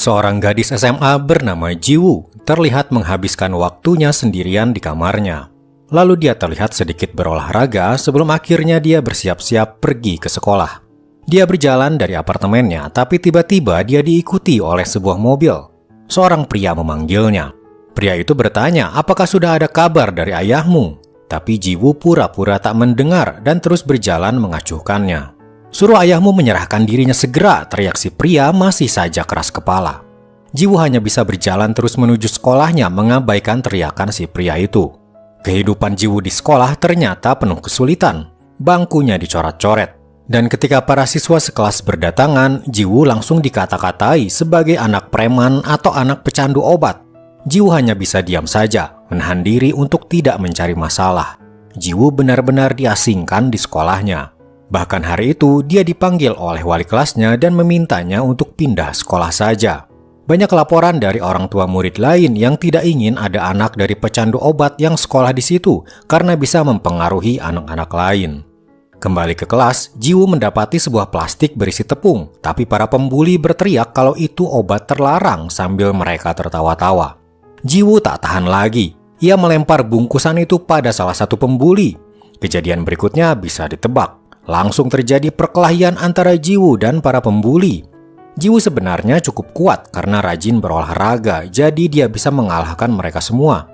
Seorang gadis SMA bernama Jiwoo terlihat menghabiskan waktunya sendirian di kamarnya. Lalu dia terlihat sedikit berolahraga sebelum akhirnya dia bersiap-siap pergi ke sekolah. Dia berjalan dari apartemennya, tapi tiba-tiba dia diikuti oleh sebuah mobil. Seorang pria memanggilnya. Pria itu bertanya, apakah sudah ada kabar dari ayahmu? Tapi Jiwoo pura-pura tak mendengar dan terus berjalan mengacuhkannya. Suruh ayahmu menyerahkan dirinya segera, teriak si pria masih saja keras kepala. Jiwoo hanya bisa berjalan terus menuju sekolahnya mengabaikan teriakan si pria itu. Kehidupan Jiwoo di sekolah ternyata penuh kesulitan. Bangkunya dicoret-coret. Dan ketika para siswa sekelas berdatangan, Jiwoo langsung dikata-katai sebagai anak preman atau anak pecandu obat. Jiwoo hanya bisa diam saja, menahan diri untuk tidak mencari masalah. Jiwoo benar-benar diasingkan di sekolahnya. Bahkan hari itu dia dipanggil oleh wali kelasnya dan memintanya untuk pindah sekolah saja. Banyak laporan dari orang tua murid lain yang tidak ingin ada anak dari pecandu obat yang sekolah di situ karena bisa mempengaruhi anak-anak lain. Kembali ke kelas, Jiwoo mendapati sebuah plastik berisi tepung, tapi para pembuli berteriak kalau itu obat terlarang sambil mereka tertawa-tawa. Jiwoo tak tahan lagi. Ia melempar bungkusan itu pada salah satu pembuli. Kejadian berikutnya bisa ditebak. Langsung terjadi perkelahian antara Jiwoo dan para pembuli. Jiwoo sebenarnya cukup kuat karena rajin berolahraga, jadi dia bisa mengalahkan mereka semua.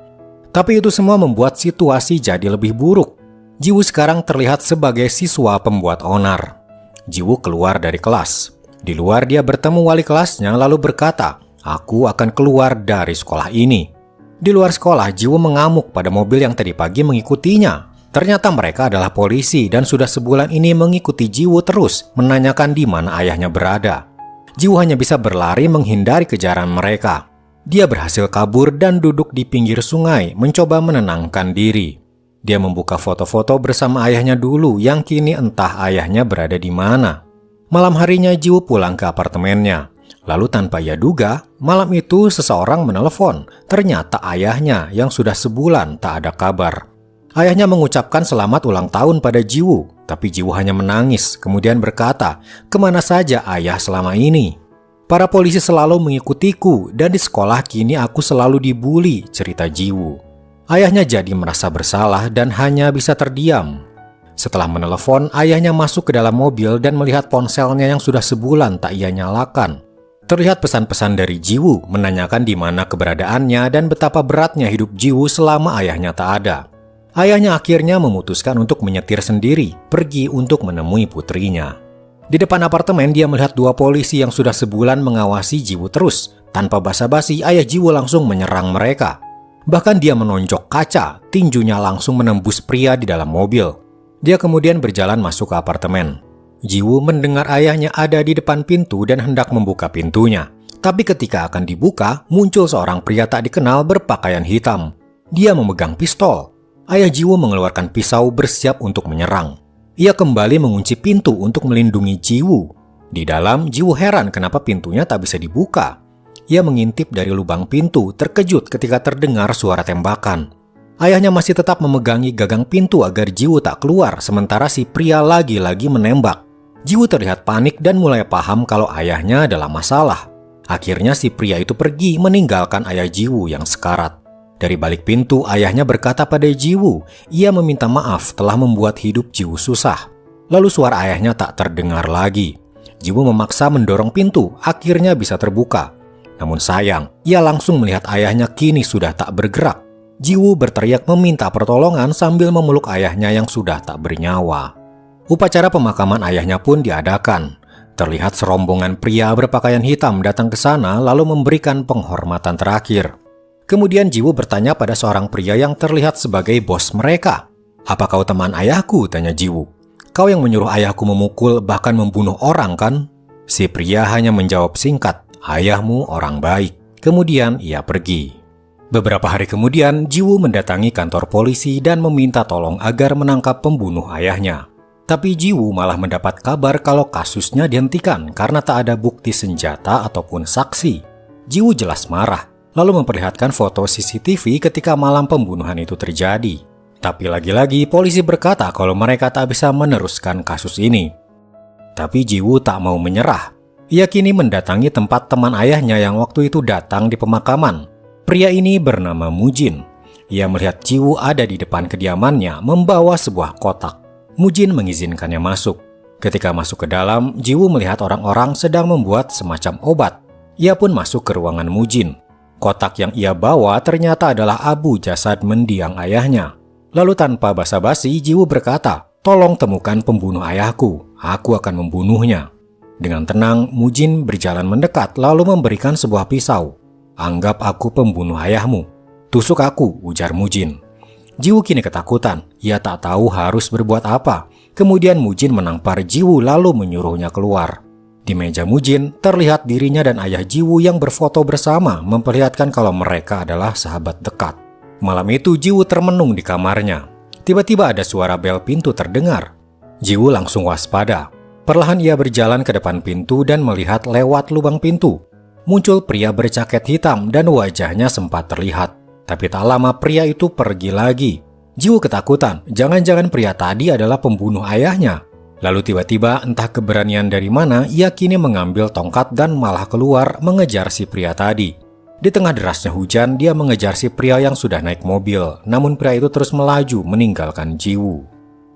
Tapi itu semua membuat situasi jadi lebih buruk. Jiwoo sekarang terlihat sebagai siswa pembuat onar. Jiwoo keluar dari kelas. Di luar dia bertemu wali kelasnya lalu berkata, "Aku akan keluar dari sekolah ini." Di luar sekolah, Jiwoo mengamuk pada mobil yang tadi pagi mengikutinya. Ternyata mereka adalah polisi dan sudah sebulan ini mengikuti Jiwoo terus, menanyakan di mana ayahnya berada. Jiwoo hanya bisa berlari menghindari kejaran mereka. Dia berhasil kabur dan duduk di pinggir sungai, mencoba menenangkan diri. Dia membuka foto-foto bersama ayahnya dulu yang kini entah ayahnya berada di mana. Malam harinya Jiwoo pulang ke apartemennya. Lalu tanpa ia duga, malam itu seseorang menelepon. Ternyata ayahnya yang sudah sebulan tak ada kabar. Ayahnya mengucapkan selamat ulang tahun pada Jiwoo, tapi Jiwoo hanya menangis, kemudian berkata, "Kemana saja ayah selama ini? Para polisi selalu mengikutiku, dan di sekolah kini aku selalu dibully," cerita Jiwoo. Ayahnya jadi merasa bersalah dan hanya bisa terdiam. Setelah menelepon, ayahnya masuk ke dalam mobil dan melihat ponselnya yang sudah sebulan tak ia nyalakan. Terlihat pesan-pesan dari Jiwoo menanyakan di mana keberadaannya dan betapa beratnya hidup Jiwoo selama ayahnya tak ada. Ayahnya akhirnya memutuskan untuk menyetir sendiri, pergi untuk menemui putrinya. Di depan apartemen dia melihat dua polisi yang sudah sebulan mengawasi Jiwoo terus. Tanpa basa-basi, ayah Jiwoo langsung menyerang mereka. Bahkan dia menonjok kaca, tinjunya langsung menembus pria di dalam mobil. Dia kemudian berjalan masuk ke apartemen. Jiwoo mendengar ayahnya ada di depan pintu dan hendak membuka pintunya. Tapi ketika akan dibuka, muncul seorang pria tak dikenal berpakaian hitam. Dia memegang pistol. Ayah Jiwoo mengeluarkan pisau bersiap untuk menyerang. Ia kembali mengunci pintu untuk melindungi Jiwoo. Di dalam, Jiwoo heran kenapa pintunya tak bisa dibuka. Ia mengintip dari lubang pintu, terkejut ketika terdengar suara tembakan. Ayahnya masih tetap memegangi gagang pintu agar Jiwoo tak keluar, sementara si pria lagi-lagi menembak. Jiwoo terlihat panik dan mulai paham kalau ayahnya adalah masalah. Akhirnya si pria itu pergi meninggalkan ayah Jiwoo yang sekarat. Dari balik pintu, ayahnya berkata pada Jiwoo, ia meminta maaf telah membuat hidup Jiwoo susah. Lalu suara ayahnya tak terdengar lagi. Jiwoo memaksa mendorong pintu, akhirnya bisa terbuka. Namun sayang, ia langsung melihat ayahnya kini sudah tak bergerak. Jiwoo berteriak meminta pertolongan sambil memeluk ayahnya yang sudah tak bernyawa. Upacara pemakaman ayahnya pun diadakan. Terlihat serombongan pria berpakaian hitam datang ke sana lalu memberikan penghormatan terakhir. Kemudian Jiwoo bertanya pada seorang pria yang terlihat sebagai bos mereka. "Apa kau teman ayahku?" tanya Jiwoo. "Kau yang menyuruh ayahku memukul bahkan membunuh orang kan?" Si pria hanya menjawab singkat, "Ayahmu orang baik." Kemudian ia pergi. Beberapa hari kemudian Jiwoo mendatangi kantor polisi dan meminta tolong agar menangkap pembunuh ayahnya. Tapi Jiwoo malah mendapat kabar kalau kasusnya dihentikan karena tak ada bukti senjata ataupun saksi. Jiwoo jelas marah. Lalu memperlihatkan foto CCTV ketika malam pembunuhan itu terjadi. Tapi lagi-lagi polisi berkata kalau mereka tak bisa meneruskan kasus ini. Tapi Jiwoo tak mau menyerah. Ia kini mendatangi tempat teman ayahnya yang waktu itu datang di pemakaman. Pria ini bernama Mujin. Ia melihat Jiwoo ada di depan kediamannya membawa sebuah kotak. Mujin mengizinkannya masuk. Ketika masuk ke dalam, Jiwoo melihat orang-orang sedang membuat semacam obat. Ia pun masuk ke ruangan Mujin. Kotak yang ia bawa ternyata adalah abu jasad mendiang ayahnya. Lalu tanpa basa-basi, Jiwoo berkata, "Tolong temukan pembunuh ayahku, aku akan membunuhnya." Dengan tenang, Mujin berjalan mendekat lalu memberikan sebuah pisau. "Anggap aku pembunuh ayahmu. Tusuk aku," ujar Mujin. Jiwoo kini ketakutan, ia tak tahu harus berbuat apa. Kemudian Mujin menampar Jiwoo lalu menyuruhnya keluar. Di meja Mujin, terlihat dirinya dan ayah Jiwoo yang berfoto bersama memperlihatkan kalau mereka adalah sahabat dekat. Malam itu Jiwoo termenung di kamarnya. Tiba-tiba ada suara bel pintu terdengar. Jiwoo langsung waspada. Perlahan ia berjalan ke depan pintu dan melihat lewat lubang pintu. Muncul pria berjaket hitam dan wajahnya sempat terlihat. Tapi tak lama pria itu pergi lagi. Jiwoo ketakutan, jangan-jangan pria tadi adalah pembunuh ayahnya. Lalu tiba-tiba entah keberanian dari mana ia kini mengambil tongkat dan malah keluar mengejar si pria tadi. Di tengah derasnya hujan dia mengejar si pria yang sudah naik mobil. Namun pria itu terus melaju meninggalkan Jiwoo.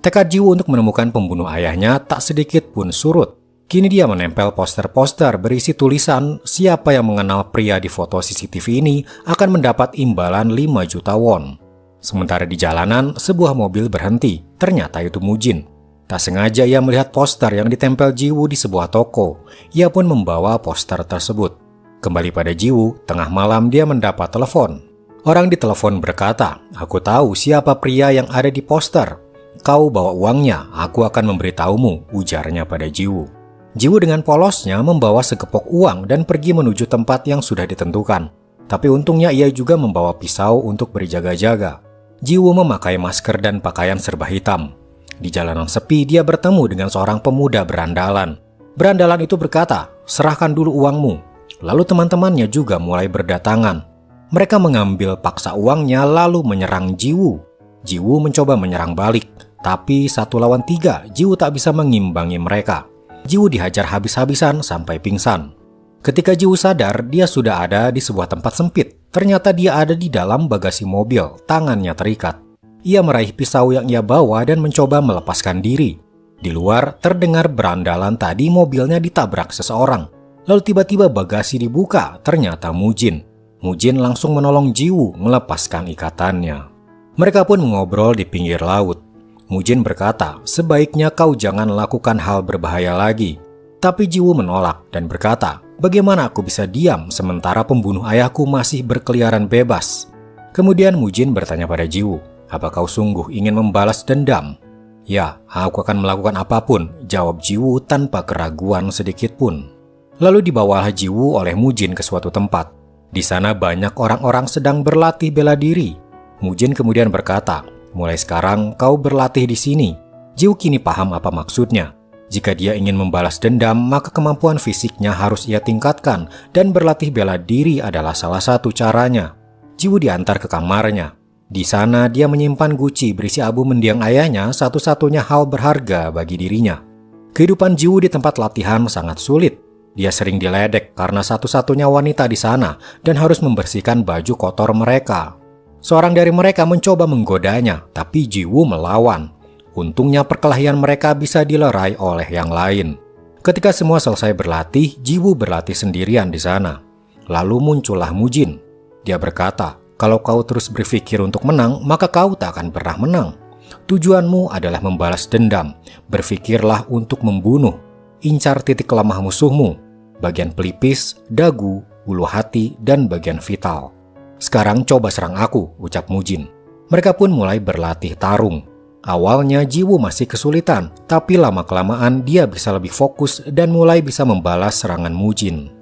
Tekad Jiwoo untuk menemukan pembunuh ayahnya tak sedikit pun surut. Kini dia menempel poster-poster berisi tulisan siapa yang mengenal pria di foto CCTV ini akan mendapat imbalan 5 juta won. Sementara di jalanan, sebuah mobil berhenti. Ternyata itu Mujin. Tak sengaja ia melihat poster yang ditempel Jiwoo di sebuah toko. Ia pun membawa poster tersebut. Kembali pada Jiwoo, tengah malam dia mendapat telepon. Orang di telepon berkata, "Aku tahu siapa pria yang ada di poster. Kau bawa uangnya, aku akan memberitahumu," ujarnya pada Jiwoo. Jiwoo dengan polosnya membawa segepok uang dan pergi menuju tempat yang sudah ditentukan. Tapi untungnya ia juga membawa pisau untuk berjaga-jaga. Jiwoo memakai masker dan pakaian serba hitam. Di jalanan sepi dia bertemu dengan seorang pemuda berandalan. Berandalan itu berkata, "Serahkan dulu uangmu." Lalu teman-temannya juga mulai berdatangan. Mereka mengambil paksa uangnya lalu menyerang Jiwoo. Jiwoo mencoba menyerang balik. Tapi 1 lawan 3, Jiwoo tak bisa mengimbangi mereka. Jiwoo dihajar habis-habisan sampai pingsan. Ketika Jiwoo sadar, dia sudah ada di sebuah tempat sempit. Ternyata dia ada di dalam bagasi mobil, tangannya terikat. Ia meraih pisau yang ia bawa dan mencoba melepaskan diri. Di luar, terdengar berandalan tadi mobilnya ditabrak seseorang. Lalu tiba-tiba bagasi dibuka, ternyata Mujin. Mujin langsung menolong Jiwoo melepaskan ikatannya. Mereka pun mengobrol di pinggir laut. Mujin berkata, "Sebaiknya kau jangan lakukan hal berbahaya lagi." Tapi Jiwoo menolak dan berkata, "Bagaimana aku bisa diam sementara pembunuh ayahku masih berkeliaran bebas?" Kemudian Mujin bertanya pada Jiwoo, "Apa kau sungguh ingin membalas dendam?" "Ya, aku akan melakukan apapun," jawab Jiwoo tanpa keraguan sedikit pun. Lalu dibawalah Jiwoo oleh Mujin ke suatu tempat. Di sana banyak orang-orang sedang berlatih bela diri. Mujin kemudian berkata, "Mulai sekarang kau berlatih di sini." Jiwoo kini paham apa maksudnya. Jika dia ingin membalas dendam, maka kemampuan fisiknya harus ia tingkatkan dan berlatih bela diri adalah salah satu caranya. Jiwoo diantar ke kamarnya. Di sana dia menyimpan guci berisi abu mendiang ayahnya, satu-satunya hal berharga bagi dirinya. Kehidupan Jiwoo di tempat latihan sangat sulit. Dia sering diledek karena satu-satunya wanita di sana dan harus membersihkan baju kotor mereka. Seorang dari mereka mencoba menggodanya, tapi Jiwoo melawan. Untungnya perkelahian mereka bisa dilerai oleh yang lain. Ketika semua selesai berlatih, Jiwoo berlatih sendirian di sana. Lalu muncullah Mujin. Dia berkata, "Kalau kau terus berpikir untuk menang, maka kau tak akan pernah menang. Tujuanmu adalah membalas dendam. Berpikirlah untuk membunuh. Incar titik lemah musuhmu, bagian pelipis, dagu, ulu hati, dan bagian vital. Sekarang coba serang aku," ucap Mujin. Mereka pun mulai berlatih tarung. Awalnya Jiwoo masih kesulitan, tapi lama-kelamaan dia bisa lebih fokus dan mulai bisa membalas serangan Mujin.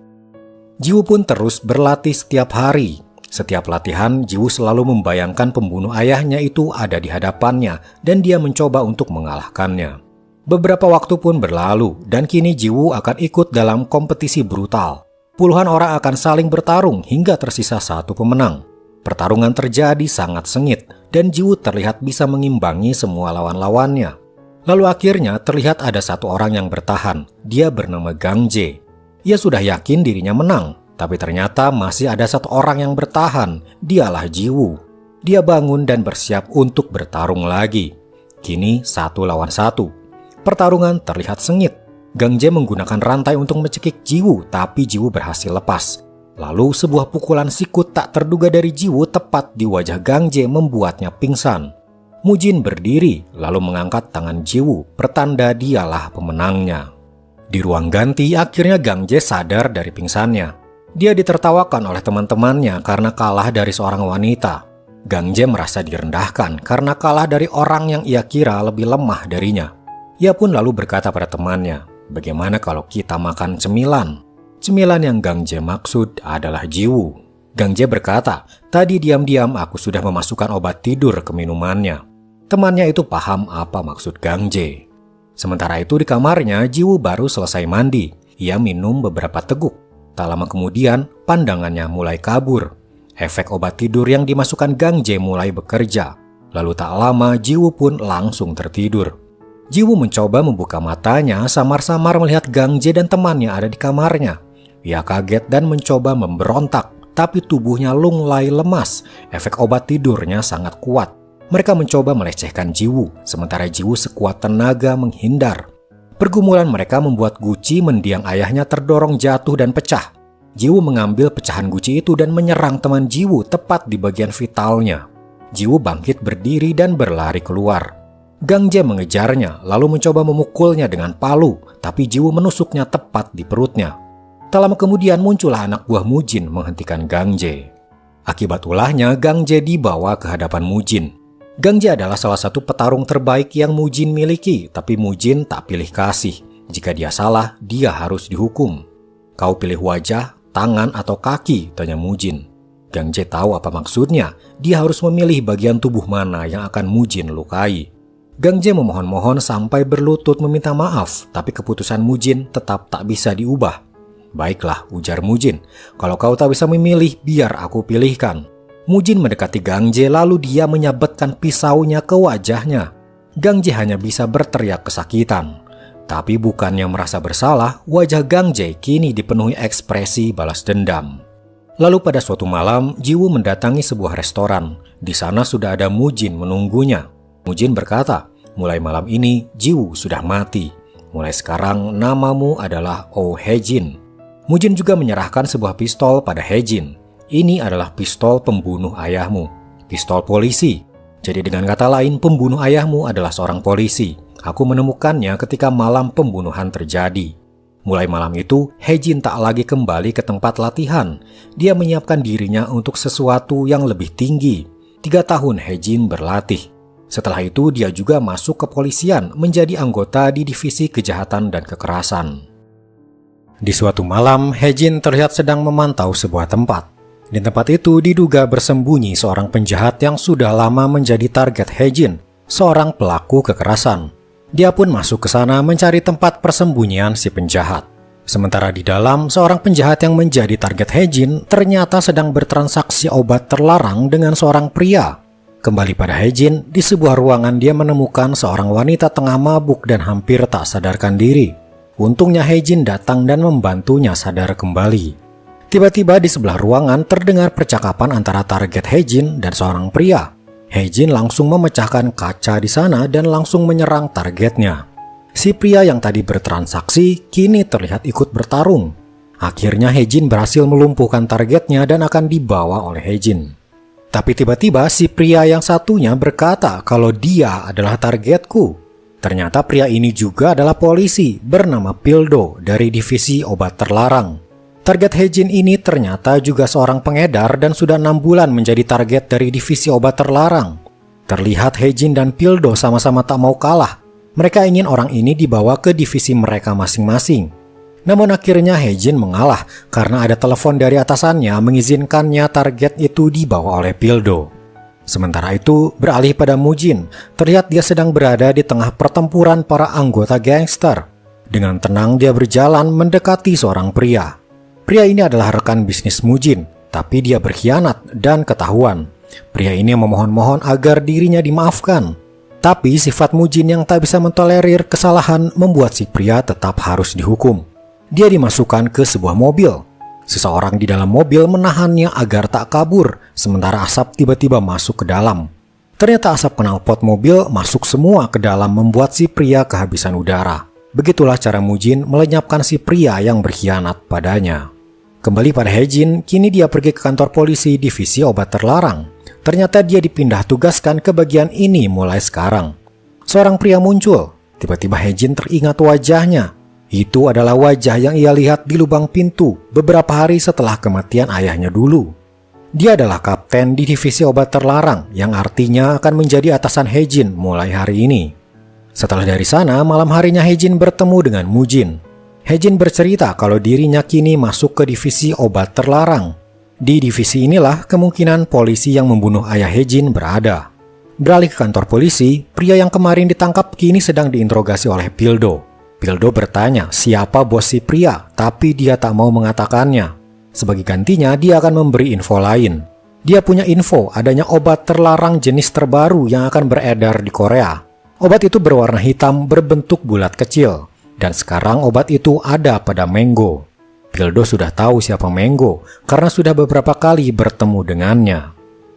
Jiwoo pun terus berlatih setiap hari. Setiap latihan, Jiwoo selalu membayangkan pembunuh ayahnya itu ada di hadapannya dan dia mencoba untuk mengalahkannya. Beberapa waktu pun berlalu dan kini Jiwoo akan ikut dalam kompetisi brutal. Puluhan orang akan saling bertarung hingga tersisa satu pemenang. Pertarungan terjadi sangat sengit dan Jiwoo terlihat bisa mengimbangi semua lawan-lawannya. Lalu akhirnya terlihat ada satu orang yang bertahan. Dia bernama Gang Jae. Ia sudah yakin dirinya menang, tapi ternyata masih ada satu orang yang bertahan, dialah Jiwoo. Dia bangun dan bersiap untuk bertarung lagi. Kini 1 lawan 1. Pertarungan terlihat sengit. Gangje menggunakan rantai untuk mencekik Jiwoo, tapi Jiwoo berhasil lepas. Lalu sebuah pukulan sikut tak terduga dari Jiwoo tepat di wajah Gangje membuatnya pingsan. Mujin berdiri lalu mengangkat tangan Jiwoo, pertanda dialah pemenangnya. Di ruang ganti akhirnya Gangje sadar dari pingsannya. Dia ditertawakan oleh teman-temannya karena kalah dari seorang wanita. Gangje merasa direndahkan karena kalah dari orang yang ia kira lebih lemah darinya. Ia pun lalu berkata pada temannya, "Bagaimana kalau kita makan cemilan?" Cemilan yang Gangje maksud adalah Jiwoo. Gangje berkata, "Tadi diam-diam aku sudah memasukkan obat tidur ke minumannya." Temannya itu paham apa maksud Gangje. Sementara itu di kamarnya, Jiwoo baru selesai mandi. Ia minum beberapa teguk. Tak lama kemudian, pandangannya mulai kabur. Efek obat tidur yang dimasukkan Gangje mulai bekerja. Lalu tak lama, Jiwoo pun langsung tertidur. Jiwoo mencoba membuka matanya, samar-samar melihat Gangje dan temannya ada di kamarnya. Ia kaget dan mencoba memberontak, tapi tubuhnya lunglai lemas. Efek obat tidurnya sangat kuat. Mereka mencoba melecehkan Jiwoo, sementara Jiwoo sekuat tenaga menghindar. Pergumulan mereka membuat guci mendiang ayahnya terdorong jatuh dan pecah. Jiwoo mengambil pecahan guci itu dan menyerang teman Jiwoo tepat di bagian vitalnya. Jiwoo bangkit berdiri dan berlari keluar. Gangje mengejarnya, lalu mencoba memukulnya dengan palu, tapi Jiwoo menusuknya tepat di perutnya. Tak lama kemudian muncullah anak buah Mujin menghentikan Gangje. Akibat ulahnya, Gangje dibawa ke hadapan Mujin. Gangje adalah salah satu petarung terbaik yang Mujin miliki, tapi Mujin tak pilih kasih. Jika dia salah, dia harus dihukum. "Kau pilih wajah, tangan, atau kaki?" tanya Mujin. Gangje tahu apa maksudnya. Dia harus memilih bagian tubuh mana yang akan Mujin lukai. Gangje memohon-mohon sampai berlutut meminta maaf, tapi keputusan Mujin tetap tak bisa diubah. "Baiklah," ujar Mujin. "Kalau kau tak bisa memilih, biar aku pilihkan." Mujin mendekati Gangje lalu dia menyabetkan pisaunya ke wajahnya. Gangje hanya bisa berteriak kesakitan. Tapi bukannya merasa bersalah, wajah Gangje kini dipenuhi ekspresi balas dendam. Lalu pada suatu malam, Jiwoo mendatangi sebuah restoran. Di sana sudah ada Mujin menunggunya. Mujin berkata, "Mulai malam ini, Jiwoo sudah mati. Mulai sekarang, namamu adalah Oh Hae-jin." Mujin juga menyerahkan sebuah pistol pada Hae-jin. "Ini adalah pistol pembunuh ayahmu, pistol polisi. Jadi dengan kata lain, pembunuh ayahmu adalah seorang polisi. Aku menemukannya ketika malam pembunuhan terjadi." Mulai malam itu, Hae-jin tak lagi kembali ke tempat latihan. Dia menyiapkan dirinya untuk sesuatu yang lebih tinggi. 3 tahun Hae-jin berlatih. Setelah itu, dia juga masuk ke kepolisian, menjadi anggota di divisi kejahatan dan kekerasan. Di suatu malam, Hae-jin terlihat sedang memantau sebuah tempat. Di tempat itu diduga bersembunyi seorang penjahat yang sudah lama menjadi target Hae-jin, seorang pelaku kekerasan. Dia pun masuk ke sana mencari tempat persembunyian si penjahat. Sementara di dalam, seorang penjahat yang menjadi target Hae-jin ternyata sedang bertransaksi obat terlarang dengan seorang pria. Kembali pada Hae-jin, di sebuah ruangan dia menemukan seorang wanita tengah mabuk dan hampir tak sadarkan diri. Untungnya Hae-jin datang dan membantunya sadar kembali. Tiba-tiba di sebelah ruangan terdengar percakapan antara target Hae-jin dan seorang pria. Hae-jin langsung memecahkan kaca di sana dan langsung menyerang targetnya. Si pria yang tadi bertransaksi kini terlihat ikut bertarung. Akhirnya Hae-jin berhasil melumpuhkan targetnya dan akan dibawa oleh Hae-jin. Tapi tiba-tiba si pria yang satunya berkata kalau dia adalah targetku. Ternyata pria ini juga adalah polisi bernama Pildo dari divisi obat terlarang. Target Hae-jin ini ternyata juga seorang pengedar dan sudah 6 bulan menjadi target dari divisi obat terlarang. Terlihat Hae-jin dan Pildo sama-sama tak mau kalah. Mereka ingin orang ini dibawa ke divisi mereka masing-masing. Namun akhirnya Hae-jin mengalah karena ada telepon dari atasannya mengizinkannya target itu dibawa oleh Pildo. Sementara itu, beralih pada Mujin, terlihat dia sedang berada di tengah pertempuran para anggota gangster. Dengan tenang dia berjalan mendekati seorang pria. Pria ini adalah rekan bisnis Mujin, tapi dia berkhianat dan ketahuan. Pria ini memohon-mohon agar dirinya dimaafkan. Tapi sifat Mujin yang tak bisa mentolerir kesalahan membuat si pria tetap harus dihukum. Dia dimasukkan ke sebuah mobil. Seseorang di dalam mobil menahannya agar tak kabur, sementara asap tiba-tiba masuk ke dalam. Ternyata asap knalpot mobil masuk semua ke dalam, membuat si pria kehabisan udara. Begitulah cara Mujin melenyapkan si pria yang berkhianat padanya. Kembali pada Hae-jin, kini dia pergi ke kantor polisi divisi obat terlarang. Ternyata dia dipindah tugaskan ke bagian ini mulai sekarang. Seorang pria muncul. Tiba-tiba Hae-jin teringat wajahnya. Itu adalah wajah yang ia lihat di lubang pintu beberapa hari setelah kematian ayahnya dulu. Dia adalah kapten di divisi obat terlarang yang artinya akan menjadi atasan Hae-jin mulai hari ini. Setelah dari sana, malam harinya Hae-jin bertemu dengan Mujin. Hae-jin bercerita kalau dirinya kini masuk ke divisi obat terlarang. Di divisi inilah kemungkinan polisi yang membunuh ayah Hae-jin berada. Beralih ke kantor polisi, pria yang kemarin ditangkap kini sedang diinterogasi oleh Pildo. Pildo bertanya siapa bos si pria, tapi dia tak mau mengatakannya. Sebagai gantinya, dia akan memberi info lain. Dia punya info adanya obat terlarang jenis terbaru yang akan beredar di Korea. Obat itu berwarna hitam berbentuk bulat kecil. Dan sekarang obat itu ada pada Mango. Pildo sudah tahu siapa Mango karena sudah beberapa kali bertemu dengannya.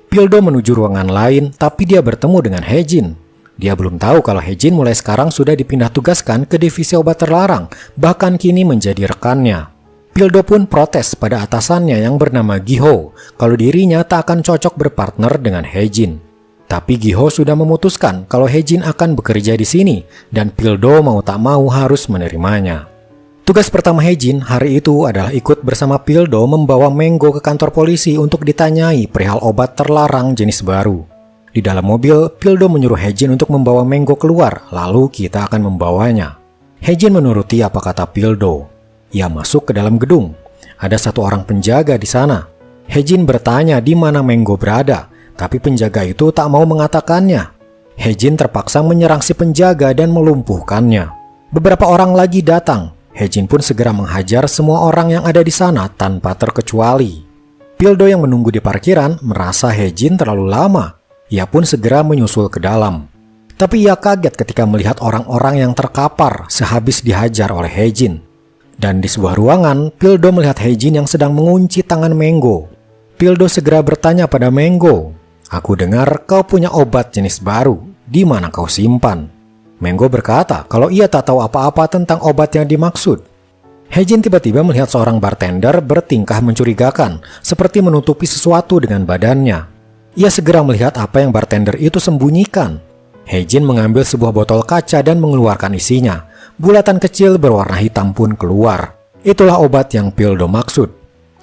Pildo menuju ruangan lain, tapi dia bertemu dengan Hae-jin. Dia belum tahu kalau Hae-jin mulai sekarang sudah dipindah tugaskan ke divisi obat terlarang, bahkan kini menjadi rekannya. Pildo pun protes pada atasannya yang bernama Giho kalau dirinya tak akan cocok berpartner dengan Hae-jin. Tapi Giho sudah memutuskan kalau Hae-jin akan bekerja di sini dan Pildo mau tak mau harus menerimanya. Tugas pertama Hae-jin hari itu adalah ikut bersama Pildo membawa Mango ke kantor polisi untuk ditanyai perihal obat terlarang jenis baru. Di dalam mobil, Pildo menyuruh Hae-jin untuk membawa Mango keluar, lalu kita akan membawanya. Hae-jin menuruti apa kata Pildo. Ia masuk ke dalam gedung. Ada satu orang penjaga di sana. Hae-jin bertanya di mana Mango berada, tapi penjaga itu tak mau mengatakannya. Hae-jin terpaksa menyerang si penjaga dan melumpuhkannya. Beberapa orang lagi datang. Hae-jin pun segera menghajar semua orang yang ada di sana tanpa terkecuali. Pildo yang menunggu di parkiran merasa Hae-jin terlalu lama. Ia pun segera menyusul ke dalam. Tapi ia kaget ketika melihat orang-orang yang terkapar sehabis dihajar oleh Hae-jin. Dan di sebuah ruangan, Pildo melihat Hae-jin yang sedang mengunci tangan Mango. Pildo segera bertanya pada Mango, "Aku dengar kau punya obat jenis baru. Di mana kau simpan?" Mango berkata kalau ia tak tahu apa-apa tentang obat yang dimaksud. Hae-jin tiba-tiba melihat seorang bartender bertingkah mencurigakan, seperti menutupi sesuatu dengan badannya. Ia segera melihat apa yang bartender itu sembunyikan. Hae-jin mengambil sebuah botol kaca dan mengeluarkan isinya. Bulatan kecil berwarna hitam pun keluar. Itulah obat yang Pildo maksud.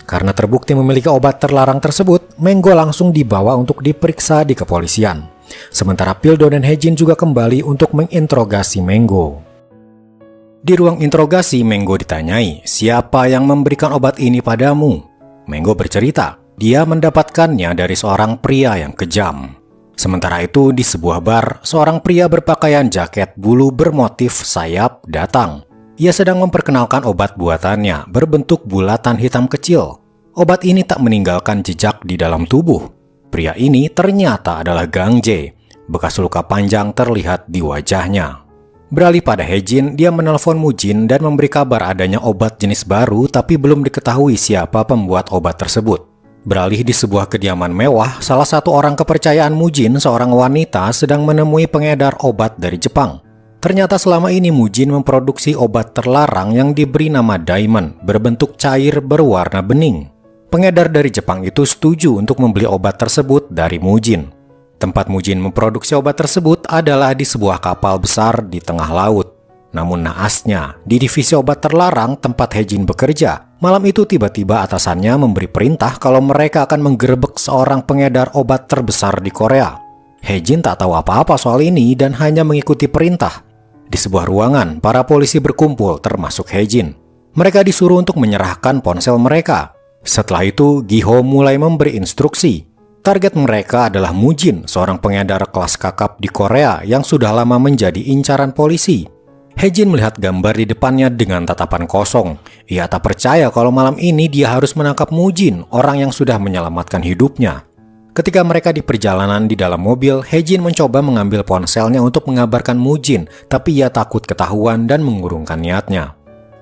Karena terbukti memiliki obat terlarang tersebut, Mango langsung dibawa untuk diperiksa di kepolisian. Sementara Pildo dan Hae-jin juga kembali untuk menginterogasi Mango. Di ruang interogasi, Mango ditanyai, "Siapa yang memberikan obat ini padamu?" Mango bercerita, dia mendapatkannya dari seorang pria yang kejam. Sementara itu, di sebuah bar, seorang pria berpakaian jaket bulu bermotif sayap datang. Ia sedang memperkenalkan obat buatannya berbentuk bulatan hitam kecil. Obat ini tak meninggalkan jejak di dalam tubuh. Pria ini ternyata adalah Gang Jae. Bekas luka panjang terlihat di wajahnya. Beralih pada Hae-jin, dia menelpon Mujin dan memberi kabar adanya obat jenis baru tapi belum diketahui siapa pembuat obat tersebut. Beralih di sebuah kediaman mewah, salah satu orang kepercayaan Mujin, seorang wanita, sedang menemui pengedar obat dari Jepang. Ternyata selama ini Mujin memproduksi obat terlarang yang diberi nama Diamond, berbentuk cair berwarna bening. Pengedar dari Jepang itu setuju untuk membeli obat tersebut dari Mujin. Tempat Mujin memproduksi obat tersebut adalah di sebuah kapal besar di tengah laut. Namun naasnya, di divisi obat terlarang tempat Hae-jin bekerja, malam itu tiba-tiba atasannya memberi perintah kalau mereka akan menggerebek seorang pengedar obat terbesar di Korea. Hae-jin tak tahu apa-apa soal ini dan hanya mengikuti perintah. Di sebuah ruangan, para polisi berkumpul termasuk Hae-jin. Mereka disuruh untuk menyerahkan ponsel mereka. Setelah itu, Giho mulai memberi instruksi. Target mereka adalah Mujin, seorang pengedar kelas kakap di Korea yang sudah lama menjadi incaran polisi. Hae-jin melihat gambar di depannya dengan tatapan kosong. Ia tak percaya kalau malam ini dia harus menangkap Mujin, orang yang sudah menyelamatkan hidupnya. Ketika mereka di perjalanan di dalam mobil, Hae-jin mencoba mengambil ponselnya untuk mengabarkan Mujin, tapi ia takut ketahuan dan mengurungkan niatnya.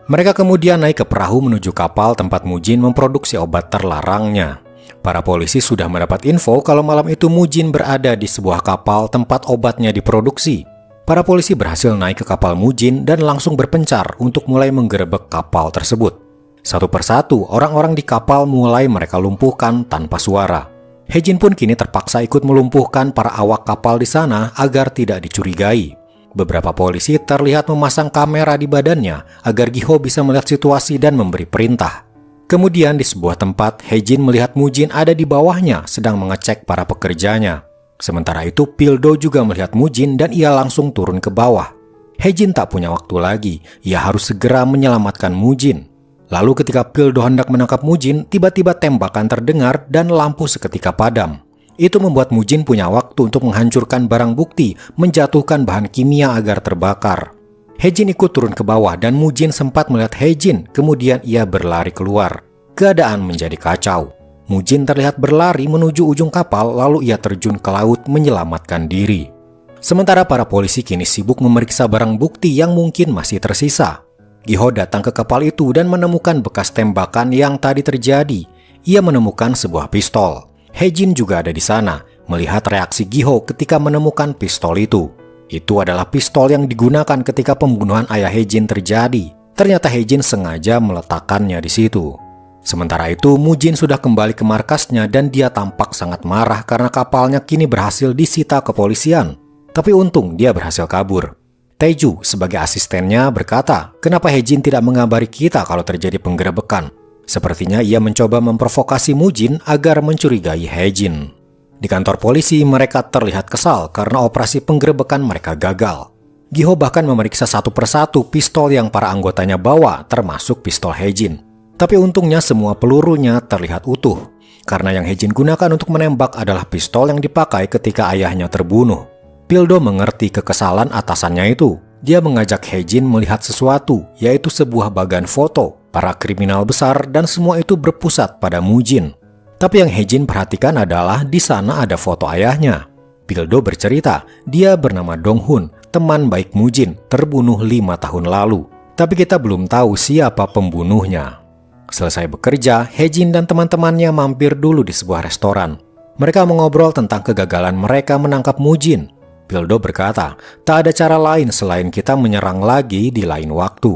Mereka kemudian naik ke perahu menuju kapal tempat Mujin memproduksi obat terlarangnya. Para polisi sudah mendapat info kalau malam itu Mujin berada di sebuah kapal tempat obatnya diproduksi. Para polisi berhasil naik ke kapal Mujin dan langsung berpencar untuk mulai menggerebek kapal tersebut. Satu persatu, orang-orang di kapal mulai mereka lumpuhkan tanpa suara. Hejin pun kini terpaksa ikut melumpuhkan para awak kapal di sana agar tidak dicurigai. Beberapa polisi terlihat memasang kamera di badannya agar Giho bisa melihat situasi dan memberi perintah. Kemudian di sebuah tempat, Hejin melihat Mujin ada di bawahnya sedang mengecek para pekerjanya. Sementara itu, Pildo juga melihat Mujin dan ia langsung turun ke bawah. Hejin tak punya waktu lagi, ia harus segera menyelamatkan Mujin. Lalu ketika Pildo hendak menangkap Mujin, tiba-tiba tembakan terdengar dan lampu seketika padam. Itu membuat Mujin punya waktu untuk menghancurkan barang bukti, menjatuhkan bahan kimia agar terbakar. Hejin ikut turun ke bawah dan Mujin sempat melihat Hejin, kemudian ia berlari keluar. Keadaan menjadi kacau. Mujin terlihat berlari menuju ujung kapal lalu ia terjun ke laut menyelamatkan diri. Sementara para polisi kini sibuk memeriksa barang bukti yang mungkin masih tersisa. Giho datang ke kapal itu dan menemukan bekas tembakan yang tadi terjadi. Ia menemukan sebuah pistol. Hejin juga ada di sana, melihat reaksi Giho ketika menemukan pistol itu. Itu adalah pistol yang digunakan ketika pembunuhan ayah Hejin terjadi. Ternyata Hejin sengaja meletakkannya di situ. Sementara itu, Mujin sudah kembali ke markasnya dan dia tampak sangat marah karena kapalnya kini berhasil disita kepolisian. Tapi untung dia berhasil kabur. Taeju sebagai asistennya berkata, kenapa Hejin tidak mengabari kita kalau terjadi penggerebekan? Sepertinya ia mencoba memprovokasi Mujin agar mencurigai Hejin. Di kantor polisi mereka terlihat kesal karena operasi penggerebekan mereka gagal. Giho bahkan memeriksa satu persatu pistol yang para anggotanya bawa, termasuk pistol Hejin. Tapi untungnya semua pelurunya terlihat utuh, karena yang Hejin gunakan untuk menembak adalah pistol yang dipakai ketika ayahnya terbunuh. Pildo mengerti kekesalan atasannya itu. Dia mengajak Hejin melihat sesuatu, yaitu sebuah bagan foto para kriminal besar dan semua itu berpusat pada Mujin. Tapi yang Hejin perhatikan adalah di sana ada foto ayahnya. Pildo bercerita, dia bernama Donghun, teman baik Mujin, terbunuh 5 tahun lalu. Tapi kita belum tahu siapa pembunuhnya. Selesai bekerja, Hejin dan teman-temannya mampir dulu di sebuah restoran. Mereka mengobrol tentang kegagalan mereka menangkap Mujin. Pildo berkata, tak ada cara lain selain kita menyerang lagi di lain waktu.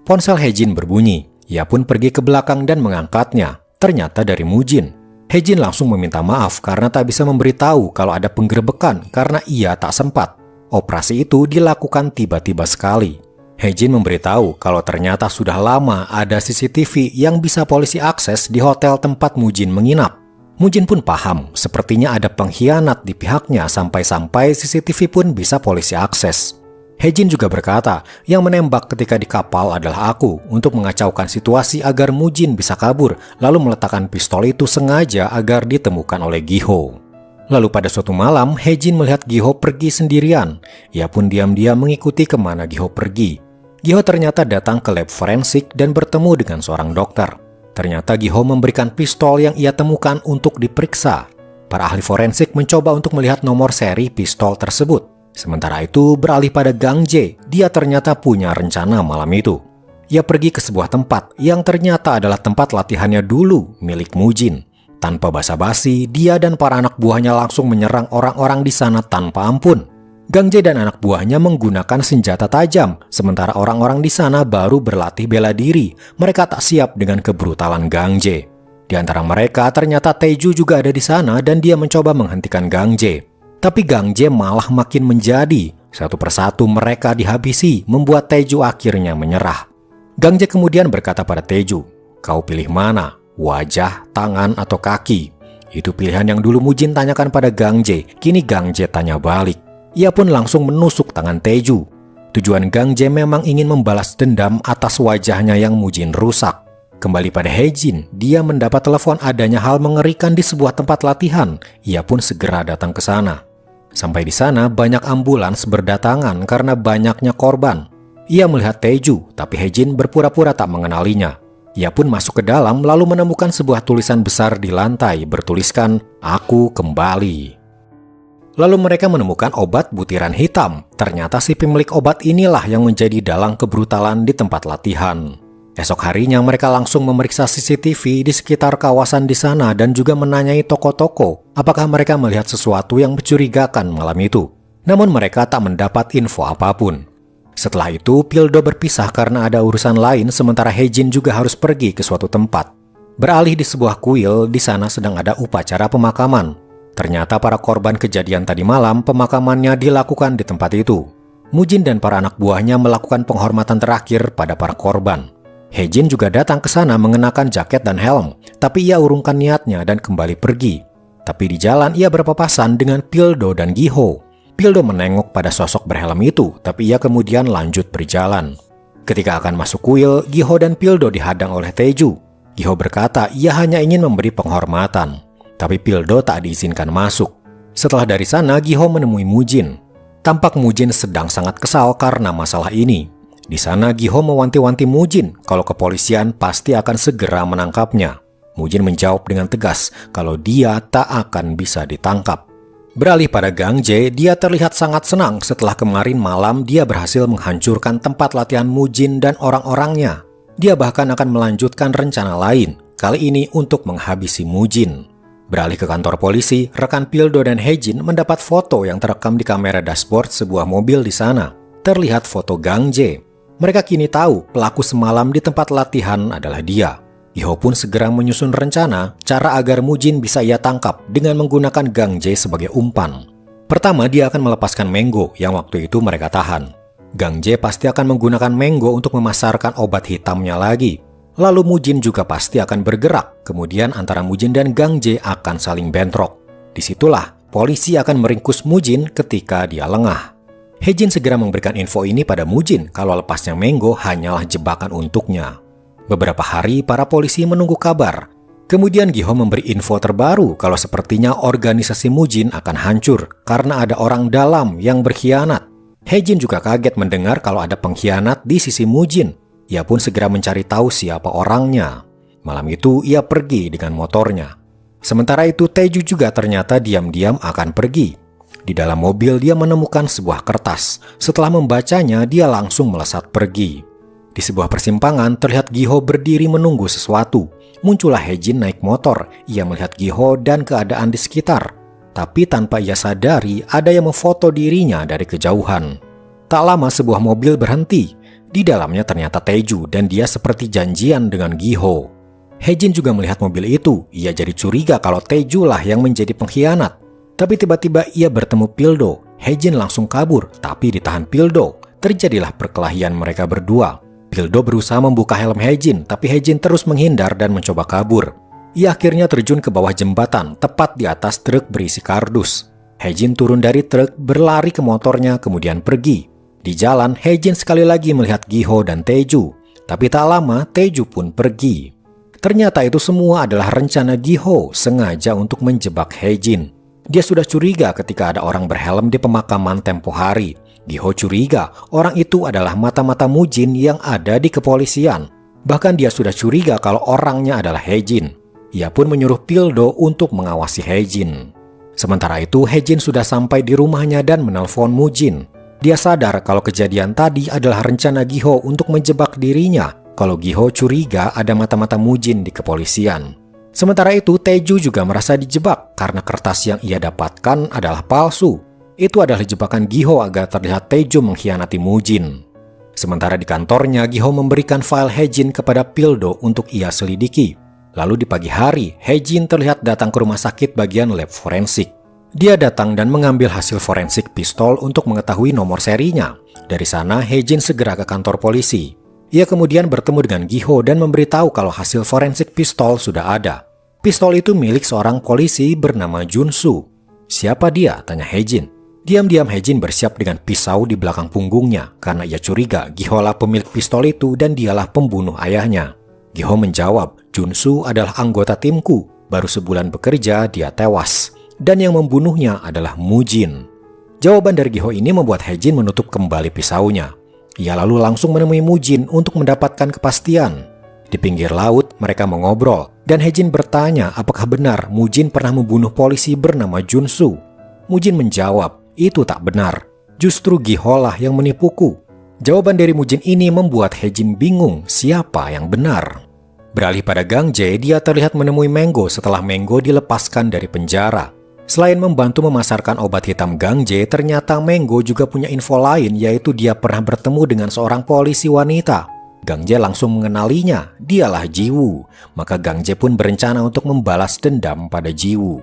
Ponsel Hejin berbunyi. Ia pun pergi ke belakang dan mengangkatnya. Ternyata dari Mujin. Hejin langsung meminta maaf karena tak bisa memberitahu kalau ada penggerebekan karena ia tak sempat. Operasi itu dilakukan tiba-tiba sekali. Hejin memberitahu kalau ternyata sudah lama ada CCTV yang bisa polisi akses di hotel tempat Mujin menginap. Mujin pun paham, sepertinya ada pengkhianat di pihaknya sampai-sampai CCTV pun bisa polisi akses. Hejin juga berkata, yang menembak ketika di kapal adalah aku untuk mengacaukan situasi agar Mujin bisa kabur, lalu meletakkan pistol itu sengaja agar ditemukan oleh Giho. Lalu pada suatu malam, Hejin melihat Giho pergi sendirian. Ia pun diam-diam mengikuti kemana Giho pergi. Giho ternyata datang ke lab forensik dan bertemu dengan seorang dokter. Ternyata Giho memberikan pistol yang ia temukan untuk diperiksa. Para ahli forensik mencoba untuk melihat nomor seri pistol tersebut. Sementara itu beralih pada Gang Jae, dia ternyata punya rencana malam itu. Ia pergi ke sebuah tempat yang ternyata adalah tempat latihannya dulu milik Mujin. Tanpa basa-basi, dia dan para anak buahnya langsung menyerang orang-orang di sana tanpa ampun. Gang Jae dan anak buahnya menggunakan senjata tajam, sementara orang-orang di sana baru berlatih bela diri. Mereka tak siap dengan kebrutalan Gang Jae. Di antara mereka ternyata Taeju juga ada di sana dan dia mencoba menghentikan Gang Jae. Tapi Gang Jae malah makin menjadi. Satu persatu mereka dihabisi, membuat Taeju akhirnya menyerah. Gang Jae kemudian berkata pada Taeju, "Kau pilih mana? Wajah, tangan, atau kaki?" Itu pilihan yang dulu Mujin tanyakan pada Gang Jae. Kini Gang Jae tanya balik. Ia pun langsung menusuk tangan Taeju. Tujuan Gang Jae memang ingin membalas dendam atas wajahnya yang Mujin rusak. Kembali pada Hejin, dia mendapat telepon adanya hal mengerikan di sebuah tempat latihan. Ia pun segera datang ke sana. Sampai di sana banyak ambulans berdatangan karena banyaknya korban. Ia melihat Taeju, tapi Hejin berpura-pura tak mengenalinya. Ia pun masuk ke dalam lalu menemukan sebuah tulisan besar di lantai bertuliskan, "Aku kembali." Lalu mereka menemukan obat butiran hitam. Ternyata si pemilik obat inilah yang menjadi dalang kebrutalan di tempat latihan. Esok harinya mereka langsung memeriksa CCTV di sekitar kawasan di sana dan juga menanyai toko-toko apakah mereka melihat sesuatu yang mencurigakan malam itu. Namun mereka tak mendapat info apapun. Setelah itu, Pildo berpisah karena ada urusan lain sementara Hae-jin juga harus pergi ke suatu tempat. Beralih di sebuah kuil, di sana sedang ada upacara pemakaman. Ternyata para korban kejadian tadi malam pemakamannya dilakukan di tempat itu. Mujin dan para anak buahnya melakukan penghormatan terakhir pada para korban. Hae-jin juga datang ke sana mengenakan jaket dan helm, tapi ia urungkan niatnya dan kembali pergi. Tapi di jalan ia berpapasan dengan Pildo dan Gi-ho. Pildo menengok pada sosok berhelm itu, tapi ia kemudian lanjut berjalan. Ketika akan masuk kuil, Gi-ho dan Pildo dihadang oleh Tae-ju. Gi-ho berkata ia hanya ingin memberi penghormatan, tapi Pildo tak diizinkan masuk. Setelah dari sana, Gi-ho menemui Mujin. Tampak Mujin sedang sangat kesal karena masalah ini. Di sana Gi-ho mewanti-wanti Mujin kalau kepolisian pasti akan segera menangkapnya. Mujin menjawab dengan tegas kalau dia tak akan bisa ditangkap. Beralih pada Gang Jae, dia terlihat sangat senang setelah kemarin malam dia berhasil menghancurkan tempat latihan Mujin dan orang-orangnya. Dia bahkan akan melanjutkan rencana lain, kali ini untuk menghabisi Mujin. Beralih ke kantor polisi, rekan Pildo dan Hae-jin mendapat foto yang terekam di kamera dashboard sebuah mobil di sana. Terlihat foto Gang Jae. Mereka kini tahu pelaku semalam di tempat latihan adalah dia. Gi-ho pun segera menyusun rencana cara agar Mujin bisa ia tangkap dengan menggunakan Gang Jae sebagai umpan. Pertama, dia akan melepaskan Menggo yang waktu itu mereka tahan. Gang Jae pasti akan menggunakan Menggo untuk memasarkan obat hitamnya lagi. Lalu Mujin juga pasti akan bergerak, kemudian antara Mujin dan Gang Jae akan saling bentrok. Disitulah polisi akan meringkus Mujin ketika dia lengah. Hae-jin segera memberikan info ini pada Mujin kalau lepasnya Menggo hanyalah jebakan untuknya. Beberapa hari para polisi menunggu kabar. Kemudian Gi-ho memberi info terbaru kalau sepertinya organisasi Mujin akan hancur karena ada orang dalam yang berkhianat. Hae-jin juga kaget mendengar kalau ada pengkhianat di sisi Mujin. Ia pun segera mencari tahu siapa orangnya. Malam itu ia pergi dengan motornya. Sementara itu Tae-ju juga ternyata diam-diam akan pergi. Di dalam mobil dia menemukan sebuah kertas. Setelah membacanya, dia langsung melesat pergi. Di sebuah persimpangan, terlihat Gi-ho berdiri menunggu sesuatu. Muncullah Hae-jin naik motor. Ia melihat Gi-ho dan keadaan di sekitar. Tapi tanpa ia sadari, ada yang memfoto dirinya dari kejauhan. Tak lama sebuah mobil berhenti. Di dalamnya ternyata Tae-ju dan dia seperti janjian dengan Gi-ho. Hae-jin juga melihat mobil itu. Ia jadi curiga kalau Tae-ju lah yang menjadi pengkhianat. Tapi tiba-tiba ia bertemu Pildo. Hae-jin langsung kabur, tapi ditahan Pildo. Terjadilah perkelahian mereka berdua. Pildo berusaha membuka helm Hae-jin, tapi Hae-jin terus menghindar dan mencoba kabur. Ia akhirnya terjun ke bawah jembatan, tepat di atas truk berisi kardus. Hae-jin turun dari truk, berlari ke motornya, kemudian pergi. Di jalan, Hae-jin sekali lagi melihat Gi-ho dan Tae-ju. Tapi tak lama, Tae-ju pun pergi. Ternyata itu semua adalah rencana Gi-ho sengaja untuk menjebak Hae-jin. Dia sudah curiga ketika ada orang berhelm di pemakaman tempo hari. Gi-ho curiga orang itu adalah mata-mata Mujin yang ada di kepolisian. Bahkan dia sudah curiga kalau orangnya adalah Hae-jin. Ia pun menyuruh Pildo untuk mengawasi Hae-jin. Sementara itu Hae-jin sudah sampai di rumahnya dan menelpon Mujin. Dia sadar kalau kejadian tadi adalah rencana Gi-ho untuk menjebak dirinya. Kalau Gi-ho curiga ada mata-mata Mujin di kepolisian. Sementara itu, Tae-ju juga merasa dijebak karena kertas yang ia dapatkan adalah palsu. Itu adalah jebakan Gi-ho agar terlihat Tae-ju mengkhianati Mujin. Sementara di kantornya, Gi-ho memberikan file Hae-jin kepada Pildo untuk ia selidiki. Lalu di pagi hari, Hae-jin terlihat datang ke rumah sakit bagian lab forensik. Dia datang dan mengambil hasil forensik pistol untuk mengetahui nomor serinya. Dari sana, Hae-jin segera ke kantor polisi. Ia kemudian bertemu dengan Gi-ho dan memberitahu kalau hasil forensik pistol sudah ada. Pistol itu milik seorang polisi bernama Junsu. Siapa dia? Tanya Hae-jin. Diam-diam Hae-jin bersiap dengan pisau di belakang punggungnya karena ia curiga Gi-ho lah pemilik pistol itu dan dialah pembunuh ayahnya. Gi-ho menjawab, Junsu adalah anggota timku. Baru sebulan bekerja, dia tewas. Dan yang membunuhnya adalah Mujin. Jawaban dari Gi-ho ini membuat Hae-jin menutup kembali pisaunya. Ia lalu langsung menemui Mujin untuk mendapatkan kepastian. Di pinggir laut, mereka mengobrol, dan Hae-jin bertanya apakah benar Mujin pernah membunuh polisi bernama Junsu. Mujin menjawab, itu tak benar. Justru Gi-ho lah yang menipuku. Jawaban dari Mujin ini membuat Hejin bingung siapa yang benar. Beralih pada Gang Jae, dia terlihat menemui Menggo setelah Menggo dilepaskan dari penjara. Selain membantu memasarkan obat hitam Gang Jae, ternyata Menggo juga punya info lain, yaitu dia pernah bertemu dengan seorang polisi wanita. Gang Jae langsung mengenalinya, dialah Jiwoo. Maka Gang Jae pun berencana untuk membalas dendam pada Jiwoo.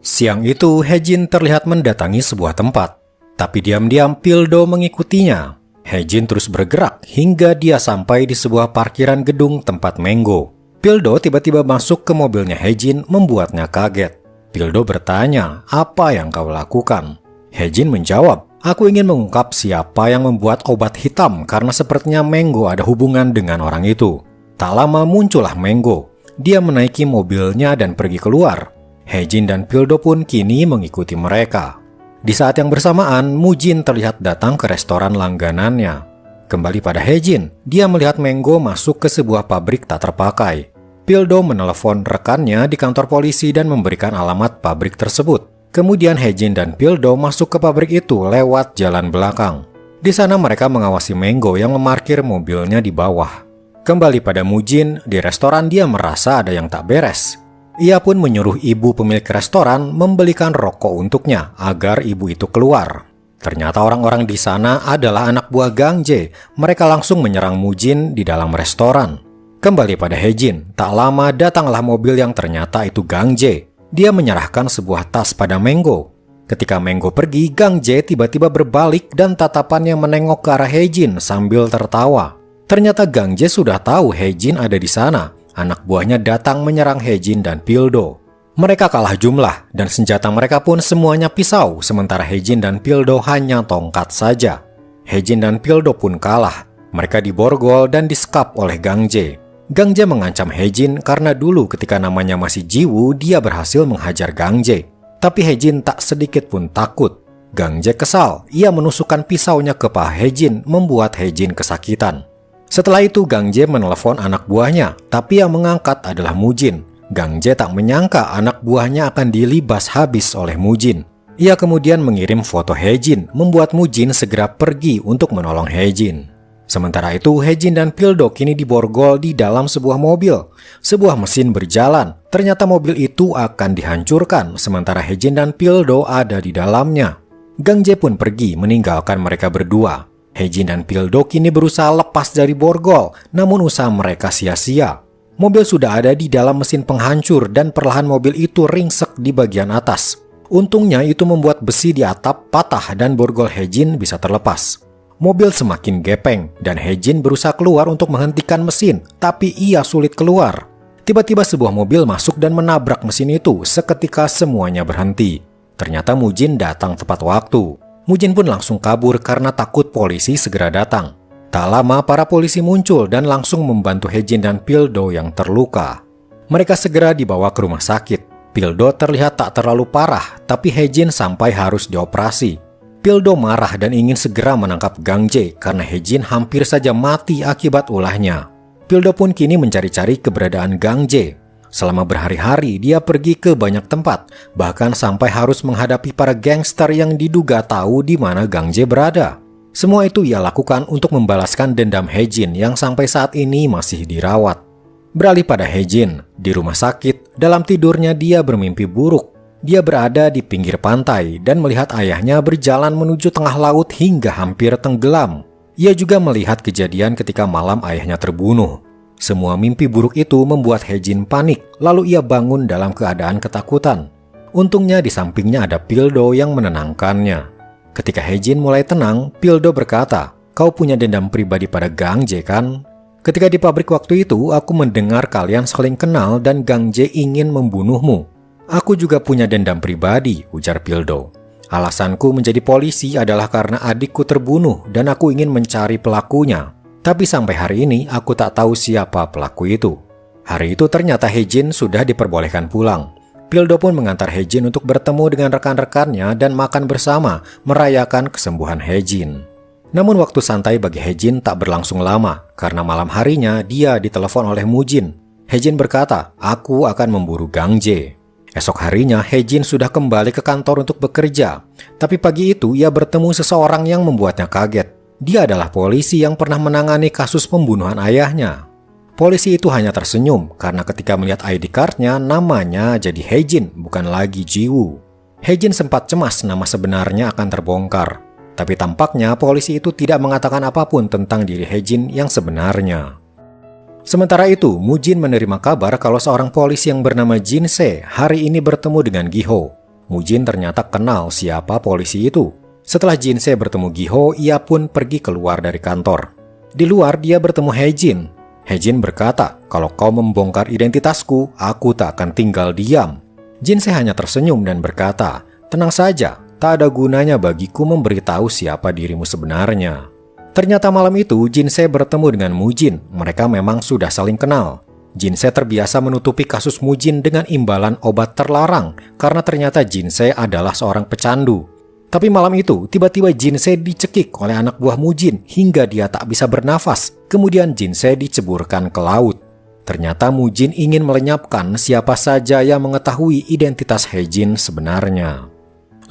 Siang itu, Hejin terlihat mendatangi sebuah tempat. Tapi diam-diam Pildo mengikutinya. Hejin terus bergerak hingga dia sampai di sebuah parkiran gedung tempat Menggo. Pildo tiba-tiba masuk ke mobilnya Hejin, membuatnya kaget. Pildo bertanya, "Apa yang kau lakukan?" Hejin menjawab, "Aku ingin mengungkap siapa yang membuat obat hitam karena sepertinya Menggo ada hubungan dengan orang itu." Tak lama muncullah Menggo. Dia menaiki mobilnya dan pergi keluar. Hejin dan Pildo pun kini mengikuti mereka. Di saat yang bersamaan, Mujin terlihat datang ke restoran langganannya. Kembali pada Hejin, dia melihat Menggo masuk ke sebuah pabrik tak terpakai. Pildo menelepon rekannya di kantor polisi dan memberikan alamat pabrik tersebut. Kemudian Hejin dan Pildo masuk ke pabrik itu lewat jalan belakang. Di sana mereka mengawasi Menggo yang memarkir mobilnya di bawah. Kembali pada Mujin, di restoran dia merasa ada yang tak beres. Ia pun menyuruh ibu pemilik restoran membelikan rokok untuknya agar ibu itu keluar. Ternyata orang-orang di sana adalah anak buah Gang Jae. Mereka langsung menyerang Mujin di dalam restoran. Kembali pada Hejin, tak lama datanglah mobil yang ternyata itu Gang Jae. Dia menyerahkan sebuah tas pada Menggo. Ketika Menggo pergi, Gang Jae tiba-tiba berbalik dan tatapannya menengok ke arah Hejin sambil tertawa. Ternyata Gang Jae sudah tahu Hejin ada di sana. Anak buahnya datang menyerang Hejin dan Pildo. Mereka kalah jumlah dan senjata mereka pun semuanya pisau, sementara Hejin dan Pildo hanya tongkat saja. Hejin dan Pildo pun kalah. Mereka diborgol dan disekap oleh Gang Jae. Gang Jae mengancam Hejin karena dulu ketika namanya masih Jiwoo, dia berhasil menghajar Gang Jae. Tapi Hejin tak sedikit pun takut. Gang Jae kesal, ia menusukkan pisaunya ke paha Hejin, membuat Hejin kesakitan. Setelah itu Gang Jae menelepon anak buahnya, tapi yang mengangkat adalah Mujin. Gang Jae tak menyangka anak buahnya akan dilibas habis oleh Mujin. Ia kemudian mengirim foto Hejin, membuat Mujin segera pergi untuk menolong Hejin. Sementara itu Hejin dan Pildo kini diborgol di dalam sebuah mobil. Sebuah mesin berjalan, ternyata mobil itu akan dihancurkan, sementara Hejin dan Pildo ada di dalamnya. Gang Jae pun pergi meninggalkan mereka berdua. Hejin dan Pildo kini berusaha lepas dari borgol, namun usaha mereka sia-sia. Mobil sudah ada di dalam mesin penghancur dan perlahan mobil itu ringsek di bagian atas. Untungnya itu membuat besi di atap patah dan borgol Hejin bisa terlepas. Mobil semakin gepeng dan Hejin berusaha keluar untuk menghentikan mesin, tapi ia sulit keluar. Tiba-tiba sebuah mobil masuk dan menabrak mesin itu, seketika semuanya berhenti. Ternyata Mujin datang tepat waktu. Mujin pun langsung kabur karena takut polisi segera datang. Tak lama para polisi muncul dan langsung membantu Hejin dan Pildo yang terluka. Mereka segera dibawa ke rumah sakit. Pildo terlihat tak terlalu parah, tapi Hejin sampai harus dioperasi. Pildo marah dan ingin segera menangkap Gang Jae karena Hejin hampir saja mati akibat ulahnya. Pildo pun kini mencari-cari keberadaan Gang Jae. Selama berhari-hari dia pergi ke banyak tempat, bahkan sampai harus menghadapi para gangster yang diduga tahu di mana Gang Jae berada. Semua itu ia lakukan untuk membalaskan dendam Hejin yang sampai saat ini masih dirawat. Beralih pada Hejin, di rumah sakit, dalam tidurnya dia bermimpi buruk. Dia berada di pinggir pantai dan melihat ayahnya berjalan menuju tengah laut hingga hampir tenggelam. Ia juga melihat kejadian ketika malam ayahnya terbunuh. Semua mimpi buruk itu membuat Hejin panik, lalu ia bangun dalam keadaan ketakutan. Untungnya di sampingnya ada Pildo yang menenangkannya. Ketika Hejin mulai tenang, Pildo berkata, "Kau punya dendam pribadi pada Gang Jae kan? Ketika di pabrik waktu itu, aku mendengar kalian saling kenal dan Gang Jae ingin membunuhmu. Aku juga punya dendam pribadi," ujar Pildo. "Alasanku menjadi polisi adalah karena adikku terbunuh dan aku ingin mencari pelakunya. Tapi sampai hari ini aku tak tahu siapa pelaku itu." Hari itu ternyata Hejin sudah diperbolehkan pulang. Pildo pun mengantar Hejin untuk bertemu dengan rekan-rekannya dan makan bersama merayakan kesembuhan Hejin. Namun waktu santai bagi Hejin tak berlangsung lama karena malam harinya dia ditelepon oleh Mujin. Hejin berkata, "Aku akan memburu Gang Jae." Esok harinya Hejin sudah kembali ke kantor untuk bekerja. Tapi pagi itu ia bertemu seseorang yang membuatnya kaget. Dia adalah polisi yang pernah menangani kasus pembunuhan ayahnya. Polisi itu hanya tersenyum karena ketika melihat ID card-nya namanya jadi Hae-jin, bukan lagi Ji-woo. Hae-jin sempat cemas nama sebenarnya akan terbongkar. Tapi tampaknya polisi itu tidak mengatakan apapun tentang diri Hae-jin yang sebenarnya. Sementara itu, Mu-jin menerima kabar kalau seorang polisi yang bernama Jin-se hari ini bertemu dengan Gi-ho. Mu-jin ternyata kenal siapa polisi itu. Setelah Jin-se bertemu Gi-ho, ia pun pergi keluar dari kantor. Di luar, dia bertemu Hae-jin. Hae-jin berkata, "Kalau kau membongkar identitasku, aku tak akan tinggal diam." Jin-se hanya tersenyum dan berkata, "Tenang saja, tak ada gunanya bagiku memberitahu siapa dirimu sebenarnya." Ternyata malam itu, Jin-se bertemu dengan Mu-jin. Mereka memang sudah saling kenal. Jin-se terbiasa menutupi kasus Mu-jin dengan imbalan obat terlarang, karena ternyata Jin-se adalah seorang pecandu. Tapi malam itu, tiba-tiba Jin-se dicekik oleh anak buah Mu-jin hingga dia tak bisa bernafas. Kemudian Jin-se diceburkan ke laut. Ternyata Mu-jin ingin melenyapkan siapa saja yang mengetahui identitas Hae-jin sebenarnya.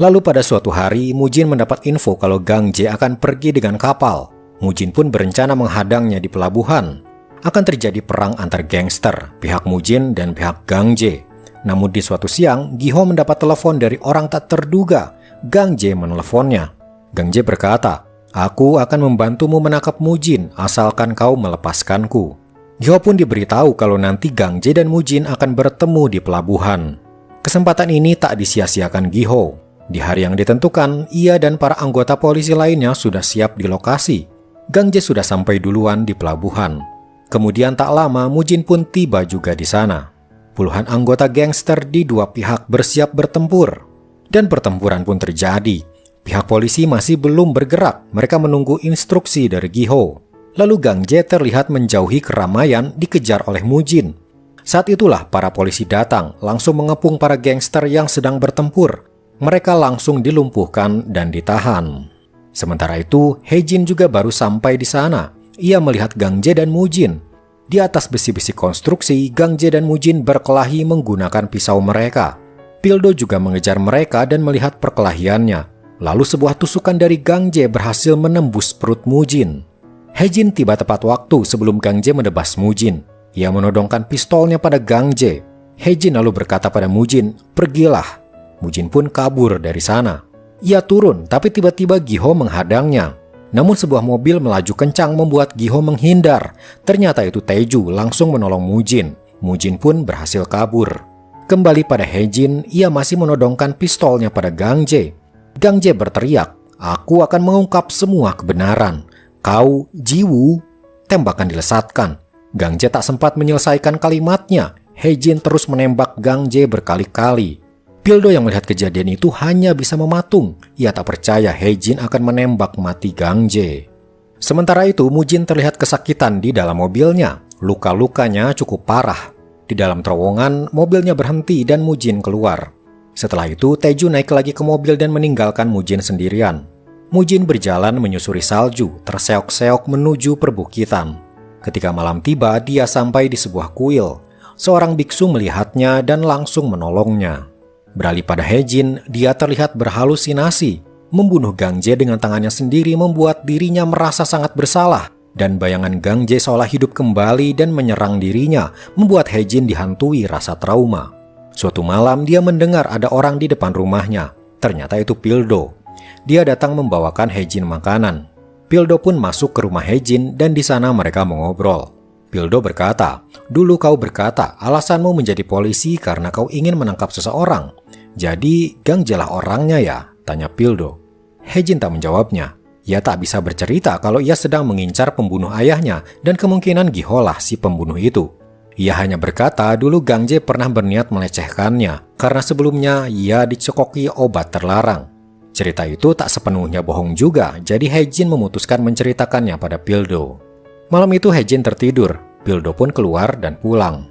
Lalu pada suatu hari, Mu-jin mendapat info kalau Gang-jae akan pergi dengan kapal. Mu-jin pun berencana menghadangnya di pelabuhan. Akan terjadi perang antar gangster, pihak Mu-jin dan pihak Gang-jae. Namun di suatu siang, Gi-ho mendapat telepon dari orang tak terduga. Gang-jae meneleponnya. Gang-jae berkata, "Aku akan membantumu menangkap Mu-jin asalkan kau melepaskanku." Gi-ho pun diberitahu kalau nanti Gang-jae dan Mu-jin akan bertemu di pelabuhan. Kesempatan ini tak disia-siakan Gi-ho. Di hari yang ditentukan, ia dan para anggota polisi lainnya sudah siap di lokasi. Gang-jae sudah sampai duluan di pelabuhan. Kemudian tak lama, Mu-jin pun tiba juga di sana. Puluhan anggota gangster di dua pihak bersiap bertempur. Dan pertempuran pun terjadi. Pihak polisi masih belum bergerak, mereka menunggu instruksi dari Gi-ho. Lalu Gang-jae terlihat menjauhi keramaian dikejar oleh Mu-jin. Saat itulah para polisi datang, langsung mengepung para gangster yang sedang bertempur. Mereka langsung dilumpuhkan dan ditahan. Sementara itu, Hae-jin juga baru sampai di sana. Ia melihat Gang-jae dan Mu-jin. Di atas besi-besi konstruksi, Gang-jae dan Mu-jin berkelahi menggunakan pisau mereka. Pildo juga mengejar mereka dan melihat perkelahiannya. Lalu sebuah tusukan dari Gang-jae berhasil menembus perut Mu-jin. Hae-jin tiba tepat waktu sebelum Gang-jae menebas Mu-jin. Ia menodongkan pistolnya pada Gang-jae. Hae-jin lalu berkata pada Mu-jin, "Pergilah." Mu-jin pun kabur dari sana. Ia turun, tapi tiba-tiba Gi-ho menghadangnya. Namun sebuah mobil melaju kencang membuat Gi-ho menghindar. Ternyata itu Tae-ju langsung menolong Mu-jin. Mu-jin pun berhasil kabur. Kembali pada Hae-jin, ia masih menodongkan pistolnya pada Gang-jae. Gang-jae berteriak, "Aku akan mengungkap semua kebenaran. Kau, Ji-woo." Tembakan dilesatkan. Gang-jae tak sempat menyelesaikan kalimatnya. Hae-jin terus menembak Gang-jae berkali-kali. Pildo yang melihat kejadian itu hanya bisa mematung. Ia tak percaya Hae-jin akan menembak mati Gang-jae. Sementara itu, Mu-jin terlihat kesakitan di dalam mobilnya. Luka-lukanya cukup parah. Di dalam terowongan, mobilnya berhenti dan Mu-jin keluar. Setelah itu, Tae-ju naik lagi ke mobil dan meninggalkan Mu-jin sendirian. Mu-jin berjalan menyusuri salju, terseok-seok menuju perbukitan. Ketika malam tiba, dia sampai di sebuah kuil. Seorang biksu melihatnya dan langsung menolongnya. Beralih pada Hae-jin, dia terlihat berhalusinasi. Membunuh Gang-jae dengan tangannya sendiri membuat dirinya merasa sangat bersalah. Dan bayangan Gang-jae seolah hidup kembali dan menyerang dirinya, membuat Hae-jin dihantui rasa trauma. Suatu malam dia mendengar ada orang di depan rumahnya. Ternyata itu Pildo. Dia datang membawakan Hae-jin makanan. Pildo pun masuk ke rumah Hae-jin dan di sana mereka mengobrol. Pildo berkata, "Dulu kau berkata alasanmu menjadi polisi karena kau ingin menangkap seseorang. Jadi Gang-jae lah orangnya ya?" tanya Pildo. Hae-jin tak menjawabnya. Ia tak bisa bercerita kalau ia sedang mengincar pembunuh ayahnya dan kemungkinan Gi-ho lah si pembunuh itu. Ia hanya berkata dulu Gang-jae pernah berniat melecehkannya karena sebelumnya ia dicekoki obat terlarang. Cerita itu tak sepenuhnya bohong juga, jadi Hae-jin memutuskan menceritakannya pada Pildo. Malam itu Hae-jin tertidur, Pildo pun keluar dan pulang.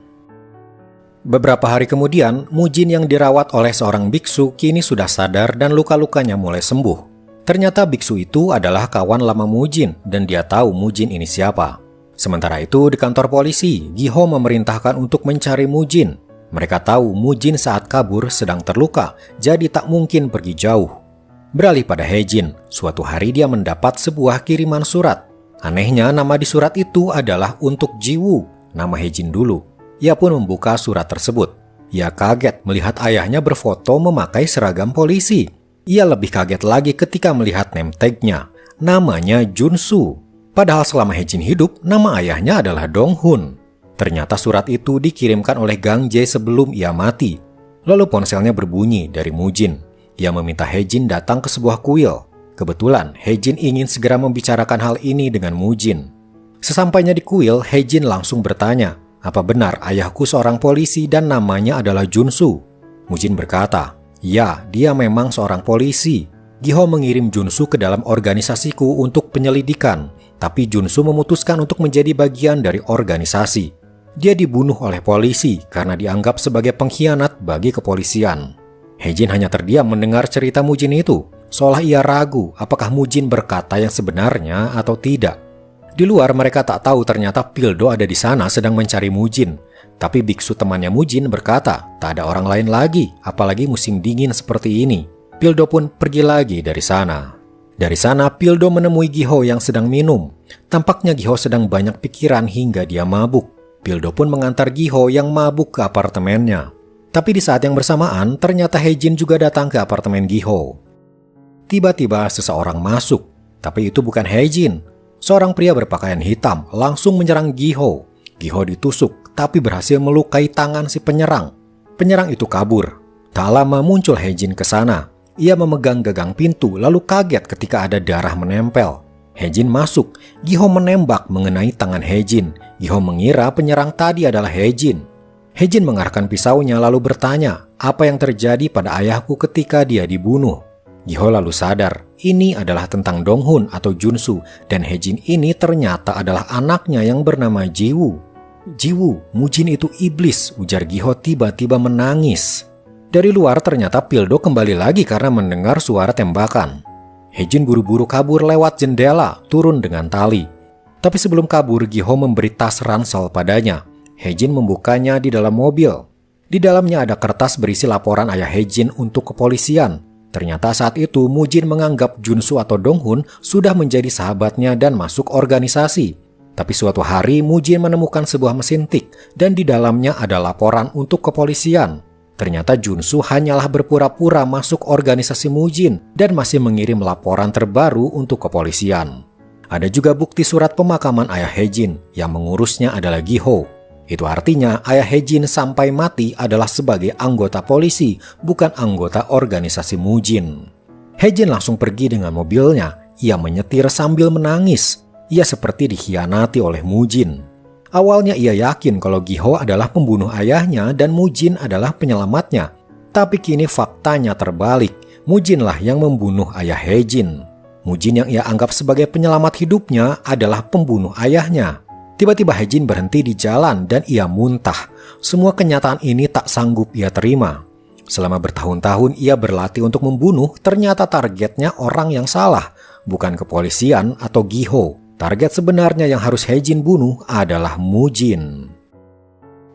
Beberapa hari kemudian, Mu-jin yang dirawat oleh seorang biksu kini sudah sadar dan luka-lukanya mulai sembuh. Ternyata biksu itu adalah kawan lama Mu-jin dan dia tahu Mu-jin ini siapa. Sementara itu di kantor polisi, Gi-ho memerintahkan untuk mencari Mu-jin. Mereka tahu Mu-jin saat kabur sedang terluka, jadi tak mungkin pergi jauh. Beralih pada Hae-jin, suatu hari dia mendapat sebuah kiriman surat. Anehnya, nama di surat itu adalah untuk Ji-woo, nama Hae-jin dulu. Ia pun membuka surat tersebut. Ia kaget melihat ayahnya berfoto memakai seragam polisi. Ia lebih kaget lagi ketika melihat name tag-nya. Namanya Jun-soo. Padahal selama Hae-jin hidup, nama ayahnya adalah Dong-hun. Ternyata surat itu dikirimkan oleh Gang Jae sebelum ia mati. Lalu ponselnya berbunyi dari Mu-jin. Ia meminta Hae-jin datang ke sebuah kuil. Kebetulan, Hae-jin ingin segera membicarakan hal ini dengan Mu-jin. Sesampainya di kuil, Hae-jin langsung bertanya, apa benar ayahku seorang polisi dan namanya adalah Jun-soo? Mu-jin berkata, ya, dia memang seorang polisi. Gi-ho mengirim Jun-soo ke dalam organisasiku untuk penyelidikan, tapi Jun-soo memutuskan untuk menjadi bagian dari organisasi. Dia dibunuh oleh polisi karena dianggap sebagai pengkhianat bagi kepolisian. Hae-jin hanya terdiam mendengar cerita Mu-jin itu, seolah ia ragu apakah Mu-jin berkata yang sebenarnya atau tidak. Di luar mereka tak tahu ternyata Pildo ada di sana sedang mencari Mu-jin. Tapi biksu temannya Mu-jin berkata, tak ada orang lain lagi, apalagi musim dingin seperti ini. Pildo pun pergi lagi dari sana. Dari sana Pildo menemui Gi-ho yang sedang minum. Tampaknya Gi-ho sedang banyak pikiran hingga dia mabuk. Pildo pun mengantar Gi-ho yang mabuk ke apartemennya. Tapi di saat yang bersamaan, ternyata Hae-jin juga datang ke apartemen Gi-ho. Tiba-tiba seseorang masuk, tapi itu bukan Hae-jin. Seorang pria berpakaian hitam langsung menyerang Gi-ho. Gi-ho ditusuk, tapi berhasil melukai tangan si penyerang. Penyerang itu kabur. Tak lama muncul Hae-jin ke sana. Ia memegang gagang pintu lalu kaget ketika ada darah menempel. Hae-jin masuk. Gi-ho menembak mengenai tangan Hae-jin. Gi-ho mengira penyerang tadi adalah Hae-jin. Hae-jin mengarahkan pisaunya lalu bertanya, apa yang terjadi pada ayahku ketika dia dibunuh? Gi-ho lalu sadar, ini adalah tentang Dong-hun atau Jun-soo, dan Hae-jin ini ternyata adalah anaknya yang bernama Ji-woo. Ji-woo, Mu-jin itu iblis, ujar Gi-ho tiba-tiba menangis. Dari luar ternyata Pildo kembali lagi karena mendengar suara tembakan. Hae-jin buru-buru kabur lewat jendela, turun dengan tali. Tapi sebelum kabur, Gi-ho memberi tas ransel padanya. Hae-jin membukanya di dalam mobil. Di dalamnya ada kertas berisi laporan ayah Hae-jin untuk kepolisian. Ternyata saat itu Mu-jin menganggap Jun-soo atau Dong-hun sudah menjadi sahabatnya dan masuk organisasi. Tapi suatu hari Mu-jin menemukan sebuah mesin tik dan di dalamnya ada laporan untuk kepolisian. Ternyata Jun-soo hanyalah berpura-pura masuk organisasi Mu-jin dan masih mengirim laporan terbaru untuk kepolisian. Ada juga bukti surat pemakaman ayah Hae-jin yang mengurusnya adalah Gi-ho. Itu artinya ayah Hae-jin sampai mati adalah sebagai anggota polisi, bukan anggota organisasi Mu-jin. Hae-jin langsung pergi dengan mobilnya. Ia menyetir sambil menangis. Ia seperti dikhianati oleh Mu-jin. Awalnya ia yakin kalau Gi-ho adalah pembunuh ayahnya dan Mu-jin adalah penyelamatnya. Tapi kini faktanya terbalik. Mu-jinlah yang membunuh ayah Hae-jin. Mu-jin yang ia anggap sebagai penyelamat hidupnya adalah pembunuh ayahnya. Tiba-tiba Hae-jin berhenti di jalan dan ia muntah. Semua kenyataan ini tak sanggup ia terima. Selama bertahun-tahun ia berlatih untuk membunuh, ternyata targetnya orang yang salah, bukan kepolisian atau Gi-ho. Target sebenarnya yang harus Hae-jin bunuh adalah Mu-jin.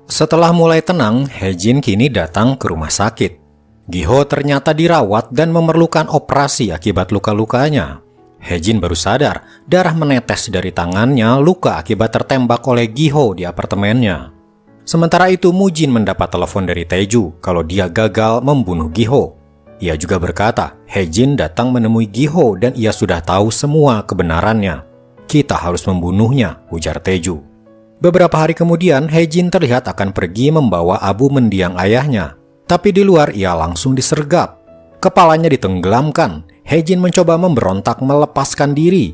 Setelah mulai tenang, Hae-jin kini datang ke rumah sakit. Gi-ho ternyata dirawat dan memerlukan operasi akibat luka-lukanya. Hae-jin baru sadar, darah menetes dari tangannya luka akibat tertembak oleh Gi-ho di apartemennya. Sementara itu Mu-jin mendapat telepon dari Tae-ju kalau dia gagal membunuh Gi-ho. Ia juga berkata, Hae-jin datang menemui Gi-ho dan ia sudah tahu semua kebenarannya. Kita harus membunuhnya, ujar Tae-ju. Beberapa hari kemudian Hae-jin terlihat akan pergi membawa abu mendiang ayahnya. Tapi di luar ia langsung disergap. Kepalanya ditenggelamkan. Hae-jin mencoba memberontak melepaskan diri.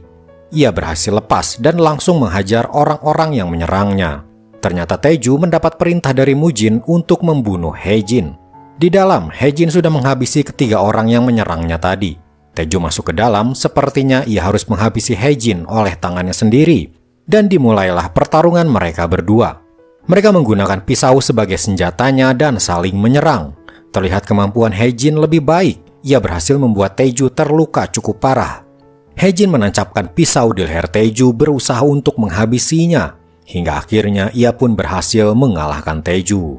Ia berhasil lepas dan langsung menghajar orang-orang yang menyerangnya. Ternyata Tae-ju mendapat perintah dari Mu-jin untuk membunuh Hae-jin. Di dalam, Hae-jin sudah menghabisi ketiga orang yang menyerangnya tadi. Tae-ju masuk ke dalam, sepertinya ia harus menghabisi Hae-jin oleh tangannya sendiri. Dan dimulailah pertarungan mereka berdua. Mereka menggunakan pisau sebagai senjatanya dan saling menyerang. Terlihat kemampuan Hae-jin lebih baik. Ia berhasil membuat Tae-ju terluka cukup parah. Hae-jin menancapkan pisau di leher Tae-ju berusaha untuk menghabisinya. Hingga akhirnya ia pun berhasil mengalahkan Tae-ju.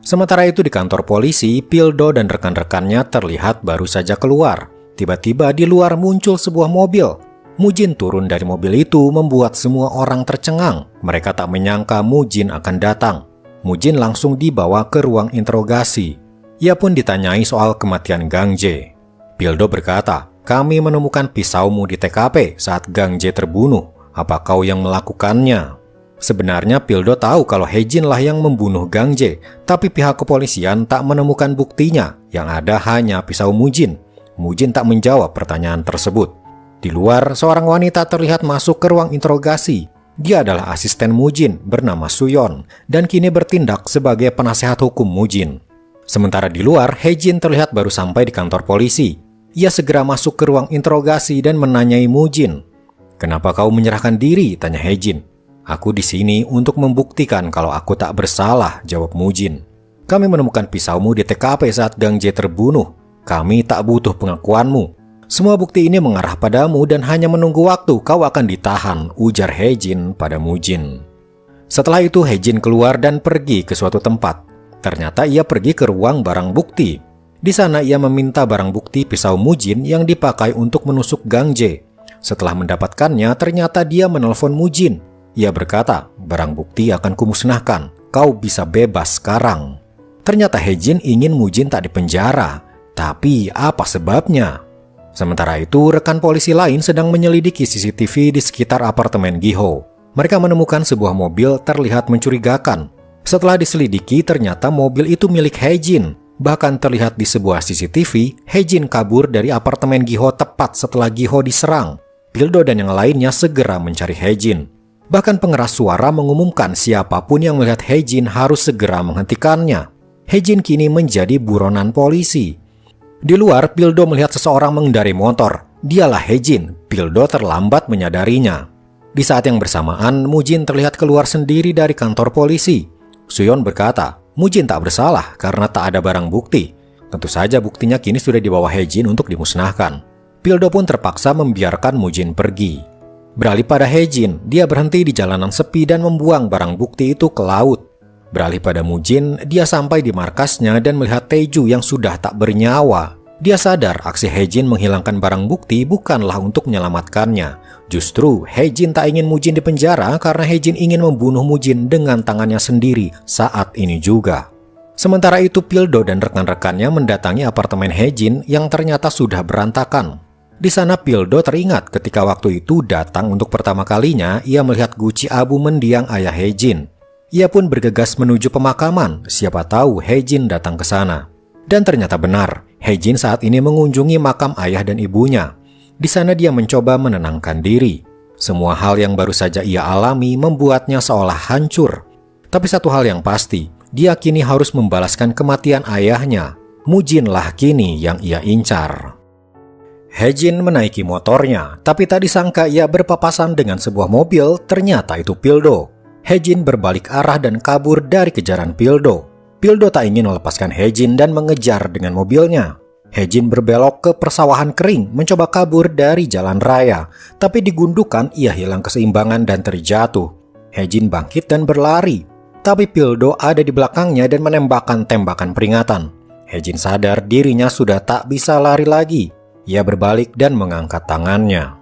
Sementara itu di kantor polisi, Pildo dan rekan-rekannya terlihat baru saja keluar. Tiba-tiba di luar muncul sebuah mobil. Mujin turun dari mobil itu membuat semua orang tercengang. Mereka tak menyangka Mujin akan datang. Mujin langsung dibawa ke ruang interogasi. Ia pun ditanyai soal kematian Gang Jae. Pildo berkata, "Kami menemukan pisaumu di TKP saat Gang Jae terbunuh. Apa kau yang melakukannya?" Sebenarnya Pildo tahu kalau Hae-jin lah yang membunuh Gang Jae, tapi pihak kepolisian tak menemukan buktinya. Yang ada hanya pisau Mujin. Mujin tak menjawab pertanyaan tersebut. Di luar, seorang wanita terlihat masuk ke ruang interogasi. Dia adalah asisten Mujin bernama Suyon dan kini bertindak sebagai penasehat hukum Mujin. Sementara di luar, Hae-jin terlihat baru sampai di kantor polisi. Ia segera masuk ke ruang interogasi dan menanyai Mujin. "Kenapa kau menyerahkan diri?" tanya Hae-jin. "Aku di sini untuk membuktikan kalau aku tak bersalah," jawab Mujin. "Kami menemukan pisaumu di TKP saat Gang Jae terbunuh. Kami tak butuh pengakuanmu. Semua bukti ini mengarah padamu dan hanya menunggu waktu kau akan ditahan," ujar Hae-jin pada Mujin. Setelah itu Hae-jin keluar dan pergi ke suatu tempat. Ternyata ia pergi ke ruang barang bukti. Di sana ia meminta barang bukti pisau Mujin yang dipakai untuk menusuk Gang Jae. Setelah mendapatkannya, ternyata dia menelpon Mujin. Ia berkata, "Barang bukti akan kumusnahkan. Kau bisa bebas sekarang." Ternyata Hae-jin ingin Mujin tak dipenjara. Tapi apa sebabnya? Sementara itu, rekan polisi lain sedang menyelidiki CCTV di sekitar apartemen Gi-ho. Mereka menemukan sebuah mobil terlihat mencurigakan. Setelah diselidiki, ternyata mobil itu milik Hae-jin. Bahkan terlihat di sebuah CCTV, Hae-jin kabur dari apartemen Gi-ho tepat setelah Gi-ho diserang. Pildo dan yang lainnya segera mencari Hae-jin. Bahkan pengeras suara mengumumkan siapapun yang melihat Hae-jin harus segera menghentikannya. Hae-jin kini menjadi buronan polisi. Di luar, Pildo melihat seseorang mengendarai motor. Dialah Hae-jin. Pildo terlambat menyadarinya. Di saat yang bersamaan, Mujin terlihat keluar sendiri dari kantor polisi. Suyon berkata, Mujin tak bersalah karena tak ada barang bukti. Tentu saja buktinya kini sudah dibawa Hae-jin untuk dimusnahkan. Pildo pun terpaksa membiarkan Mujin pergi. Beralih pada Hae-jin, dia berhenti di jalanan sepi dan membuang barang bukti itu ke laut. Beralih pada Mujin, dia sampai di markasnya dan melihat Taeju yang sudah tak bernyawa. Dia sadar aksi Hae-jin menghilangkan barang bukti bukanlah untuk menyelamatkannya. Justru, Hae-jin tak ingin Mujin dipenjara karena Hae-jin ingin membunuh Mujin dengan tangannya sendiri saat ini juga. Sementara itu, Pildo dan rekan-rekannya mendatangi apartemen Hae-jin yang ternyata sudah berantakan. Di sana Pildo teringat ketika waktu itu datang untuk pertama kalinya ia melihat guci abu mendiang ayah Hae-jin. Ia pun bergegas menuju pemakaman, siapa tahu Hae-jin datang ke sana. Dan ternyata benar, Hae-jin saat ini mengunjungi makam ayah dan ibunya. Di sana dia mencoba menenangkan diri. Semua hal yang baru saja ia alami membuatnya seolah hancur. Tapi satu hal yang pasti, dia kini harus membalaskan kematian ayahnya. Mujinlah kini yang ia incar. Hae-jin menaiki motornya, tapi tak disangka ia berpapasan dengan sebuah mobil, ternyata itu Pildo. Hae-jin berbalik arah dan kabur dari kejaran Pildo. Pildo tak ingin melepaskan Hae-jin dan mengejar dengan mobilnya. Hae-jin berbelok ke persawahan kering, mencoba kabur dari jalan raya. Tapi di gundukan ia hilang keseimbangan dan terjatuh. Hae-jin bangkit dan berlari. Tapi Pildo ada di belakangnya dan menembakkan tembakan peringatan. Hae-jin sadar dirinya sudah tak bisa lari lagi. Ia berbalik dan mengangkat tangannya.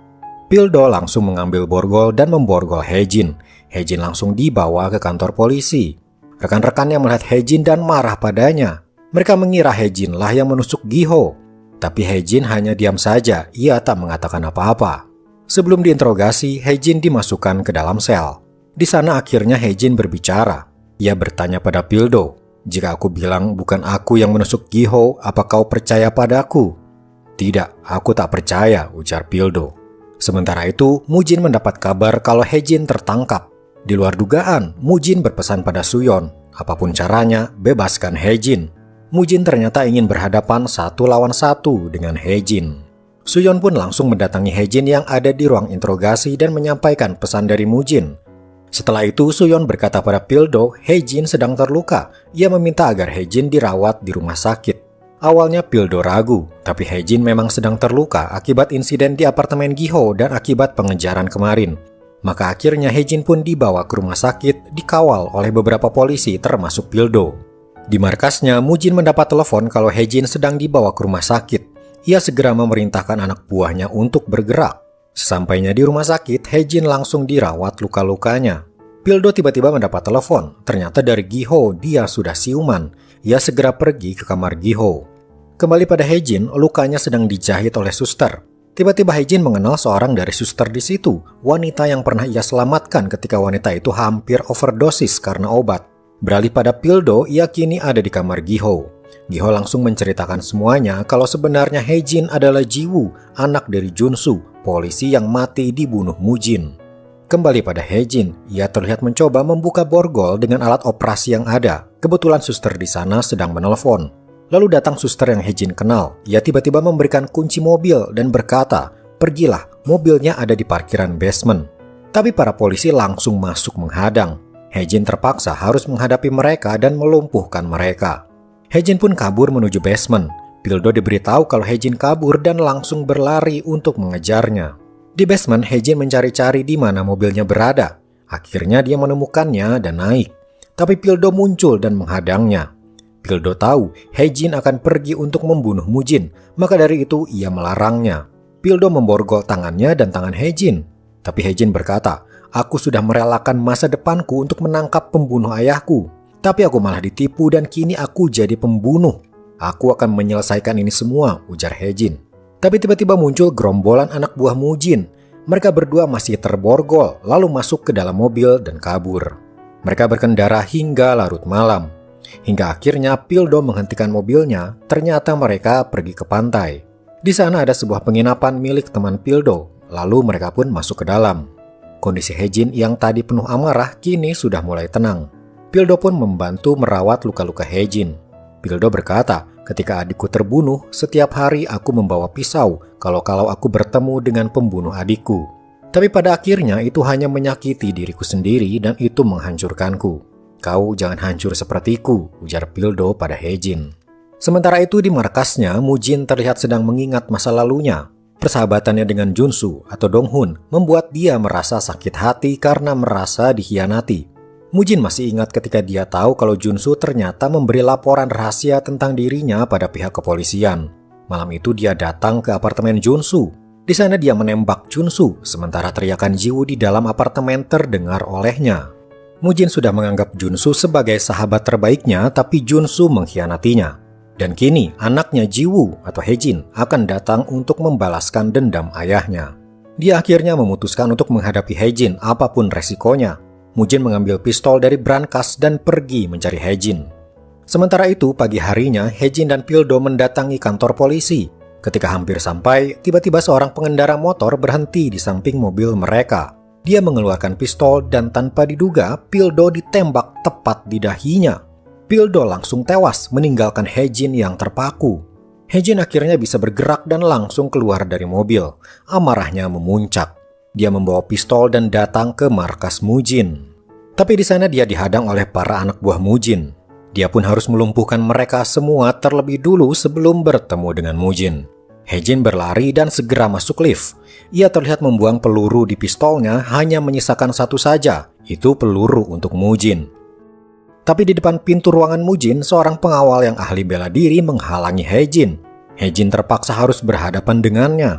Pildo langsung mengambil borgol dan memborgol Hae-jin. Hae-jin langsung dibawa ke kantor polisi. Rekan-rekannya melihat Hae-jin dan marah padanya. Mereka mengira Hae-jin lah yang menusuk Gi-ho. Tapi Hae-jin hanya diam saja, ia tak mengatakan apa-apa. Sebelum diinterogasi, Hae-jin dimasukkan ke dalam sel. Di sana akhirnya Hae-jin berbicara. Ia bertanya pada Pildo, "Jika aku bilang bukan aku yang menusuk Gi-ho, apa kau percaya padaku?" "Tidak, aku tak percaya," ujar Pildo. Sementara itu, Mujin mendapat kabar kalau Hae-jin tertangkap. Di luar dugaan, Mujin berpesan pada Suyon, apapun caranya, bebaskan Hae-jin. Mujin ternyata ingin berhadapan 1 lawan 1 dengan Hae-jin. Suyon pun langsung mendatangi Hae-jin yang ada di ruang interogasi dan menyampaikan pesan dari Mujin. Setelah itu, Suyon berkata pada Pildo, Hae-jin sedang terluka. Ia meminta agar Hae-jin dirawat di rumah sakit. Awalnya Pildo ragu, tapi Hae-jin memang sedang terluka akibat insiden di apartemen Gi-ho dan akibat pengejaran kemarin. Maka akhirnya Hae-jin pun dibawa ke rumah sakit, dikawal oleh beberapa polisi termasuk Pildo. Di markasnya, Mujin mendapat telepon kalau Hae-jin sedang dibawa ke rumah sakit. Ia segera memerintahkan anak buahnya untuk bergerak. Sesampainya di rumah sakit, Hejin langsung dirawat luka-lukanya. Pildo tiba-tiba mendapat telepon. Ternyata dari Giho, dia sudah siuman. Ia segera pergi ke kamar Giho. Kembali pada Hejin, lukanya sedang dijahit oleh suster. Tiba-tiba Hejin mengenal seorang dari suster di situ, wanita yang pernah ia selamatkan ketika wanita itu hampir overdosis karena obat. Beralih pada Pildo, ia kini ada di kamar Giho. Giho langsung menceritakan semuanya kalau sebenarnya Hejin adalah Jiwoo, anak dari Junsu, polisi yang mati dibunuh Mujin. Kembali pada Hejin, ia terlihat mencoba membuka borgol dengan alat operasi yang ada. Kebetulan suster di sana sedang menelpon. Lalu datang suster yang Hejin kenal. Ia tiba-tiba memberikan kunci mobil dan berkata, "Pergilah, mobilnya ada di parkiran basement." Tapi para polisi langsung masuk menghadang. Hejin terpaksa harus menghadapi mereka dan melumpuhkan mereka. Hejin pun kabur menuju basement. Pildo diberitahu kalau Hejin kabur dan langsung berlari untuk mengejarnya. Di basement, Hejin mencari-cari di mana mobilnya berada. Akhirnya dia menemukannya dan naik. Tapi Pildo muncul dan menghadangnya. Pildo tahu Hejin akan pergi untuk membunuh Mujin, maka dari itu ia melarangnya. Pildo memborgol tangannya dan tangan Hejin. Tapi Hejin berkata, "Aku sudah merelakan masa depanku untuk menangkap pembunuh ayahku. Tapi aku malah ditipu dan kini aku jadi pembunuh. Aku akan menyelesaikan ini semua," ujar Hejin. Tapi tiba-tiba muncul gerombolan anak buah Mujin. Mereka berdua masih terborgol, lalu masuk ke dalam mobil dan kabur. Mereka berkendara hingga larut malam. Hingga akhirnya Pildo menghentikan mobilnya, ternyata mereka pergi ke pantai. Di sana ada sebuah penginapan milik teman Pildo, lalu mereka pun masuk ke dalam. Kondisi Hejin yang tadi penuh amarah kini sudah mulai tenang. Pildo pun membantu merawat luka-luka Hejin. Pildo berkata, "Ketika adikku terbunuh, setiap hari aku membawa pisau kalau aku bertemu dengan pembunuh adikku. Tapi pada akhirnya itu hanya menyakiti diriku sendiri dan itu menghancurkanku. Kau jangan hancur sepertiku," ujar Pildo pada Hejin. Sementara itu di markasnya, Mujin terlihat sedang mengingat masa lalunya. Persahabatannya dengan Junsu atau Donghun membuat dia merasa sakit hati karena merasa dikhianati. Mujin masih ingat ketika dia tahu kalau Junsu ternyata memberi laporan rahasia tentang dirinya pada pihak kepolisian. Malam itu dia datang ke apartemen Junsu. Di sana dia menembak Junsu, sementara teriakan Jiwoo di dalam apartemen terdengar olehnya. Mujin sudah menganggap Junsu sebagai sahabat terbaiknya, tapi Junsu mengkhianatinya. Dan kini anaknya Jiwoo atau Hejin akan datang untuk membalaskan dendam ayahnya. Dia akhirnya memutuskan untuk menghadapi Hejin apapun resikonya. Mujin mengambil pistol dari brankas dan pergi mencari Hejin. Sementara itu pagi harinya Hejin dan Pildo mendatangi kantor polisi. Ketika hampir sampai, tiba-tiba seorang pengendara motor berhenti di samping mobil mereka. Dia mengeluarkan pistol dan tanpa diduga, Pildo ditembak tepat di dahinya. Pildo langsung tewas meninggalkan Hejin yang terpaku. Hejin akhirnya bisa bergerak dan langsung keluar dari mobil. Amarahnya memuncak. Dia membawa pistol dan datang ke markas Mujin. Tapi di sana dia dihadang oleh para anak buah Mujin. Dia pun harus melumpuhkan mereka semua terlebih dulu sebelum bertemu dengan Mujin. Hejin berlari dan segera masuk lift. Ia terlihat membuang peluru di pistolnya, hanya menyisakan satu saja, itu peluru untuk Mujin. Tapi di depan pintu ruangan Mujin, seorang pengawal yang ahli bela diri menghalangi Hejin. Hejin terpaksa harus berhadapan dengannya.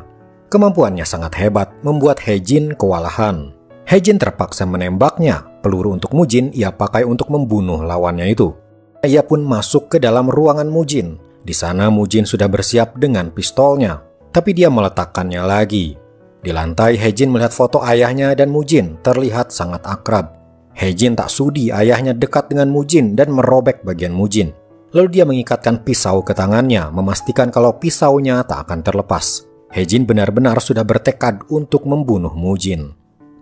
Kemampuannya sangat hebat, membuat Hejin kewalahan. Hejin terpaksa menembaknya. Peluru untuk Mujin ia pakai untuk membunuh lawannya itu. Ia pun masuk ke dalam ruangan Mujin. Di sana Mujin sudah bersiap dengan pistolnya, tapi dia meletakkannya lagi. Di lantai Hejin melihat foto ayahnya dan Mujin terlihat sangat akrab. Hejin tak sudi ayahnya dekat dengan Mujin dan merobek bagian Mujin. Lalu dia mengikatkan pisau ke tangannya, memastikan kalau pisaunya tak akan terlepas. Hejin benar-benar sudah bertekad untuk membunuh Mujin.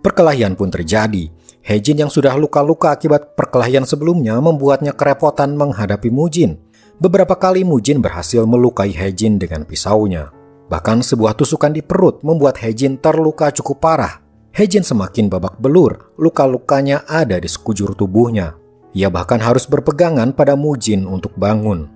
Perkelahian pun terjadi. Hejin yang sudah luka-luka akibat perkelahian sebelumnya membuatnya kerepotan menghadapi Mujin. Beberapa kali Mujin berhasil melukai Hejin dengan pisaunya. Bahkan sebuah tusukan di perut membuat Hejin terluka cukup parah. Hejin semakin babak belur, luka-lukanya ada di sekujur tubuhnya. Ia bahkan harus berpegangan pada Mujin untuk bangun.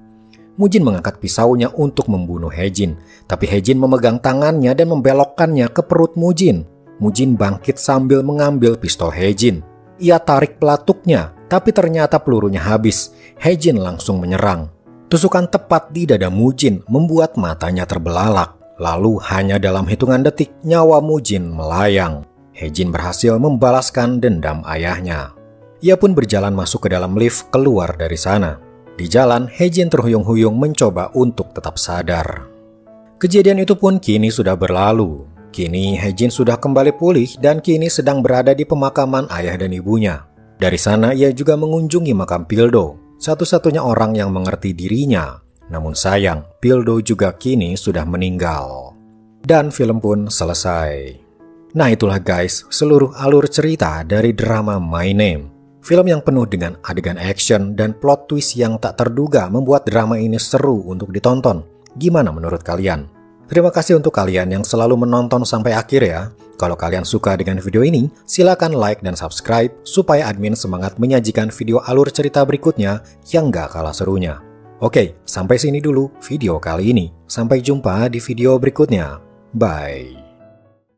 Mujin mengangkat pisaunya untuk membunuh Hejin, tapi Hejin memegang tangannya dan membelokkannya ke perut Mujin. Mujin bangkit sambil mengambil pistol Hejin. Ia tarik pelatuknya, tapi ternyata pelurunya habis. Hejin langsung menyerang. Tusukan tepat di dada Mujin membuat matanya terbelalak. Lalu hanya dalam hitungan detik nyawa Mujin melayang. Hae-jin berhasil membalaskan dendam ayahnya. Ia pun berjalan masuk ke dalam lift keluar dari sana. Di jalan, Hae-jin terhuyung-huyung mencoba untuk tetap sadar. Kejadian itu pun kini sudah berlalu. Kini Hae-jin sudah kembali pulih dan kini sedang berada di pemakaman ayah dan ibunya. Dari sana ia juga mengunjungi makam Pildo, satu-satunya orang yang mengerti dirinya. Namun sayang, Pildo juga kini sudah meninggal. Dan film pun selesai. Nah itulah guys, seluruh alur cerita dari drama My Name. Film yang penuh dengan adegan action dan plot twist yang tak terduga membuat drama ini seru untuk ditonton. Gimana menurut kalian? Terima kasih untuk kalian yang selalu menonton sampai akhir ya. Kalau kalian suka dengan video ini, silakan like dan subscribe supaya admin semangat menyajikan video alur cerita berikutnya yang gak kalah serunya. Oke, sampai sini dulu video kali ini. Sampai jumpa di video berikutnya. Bye.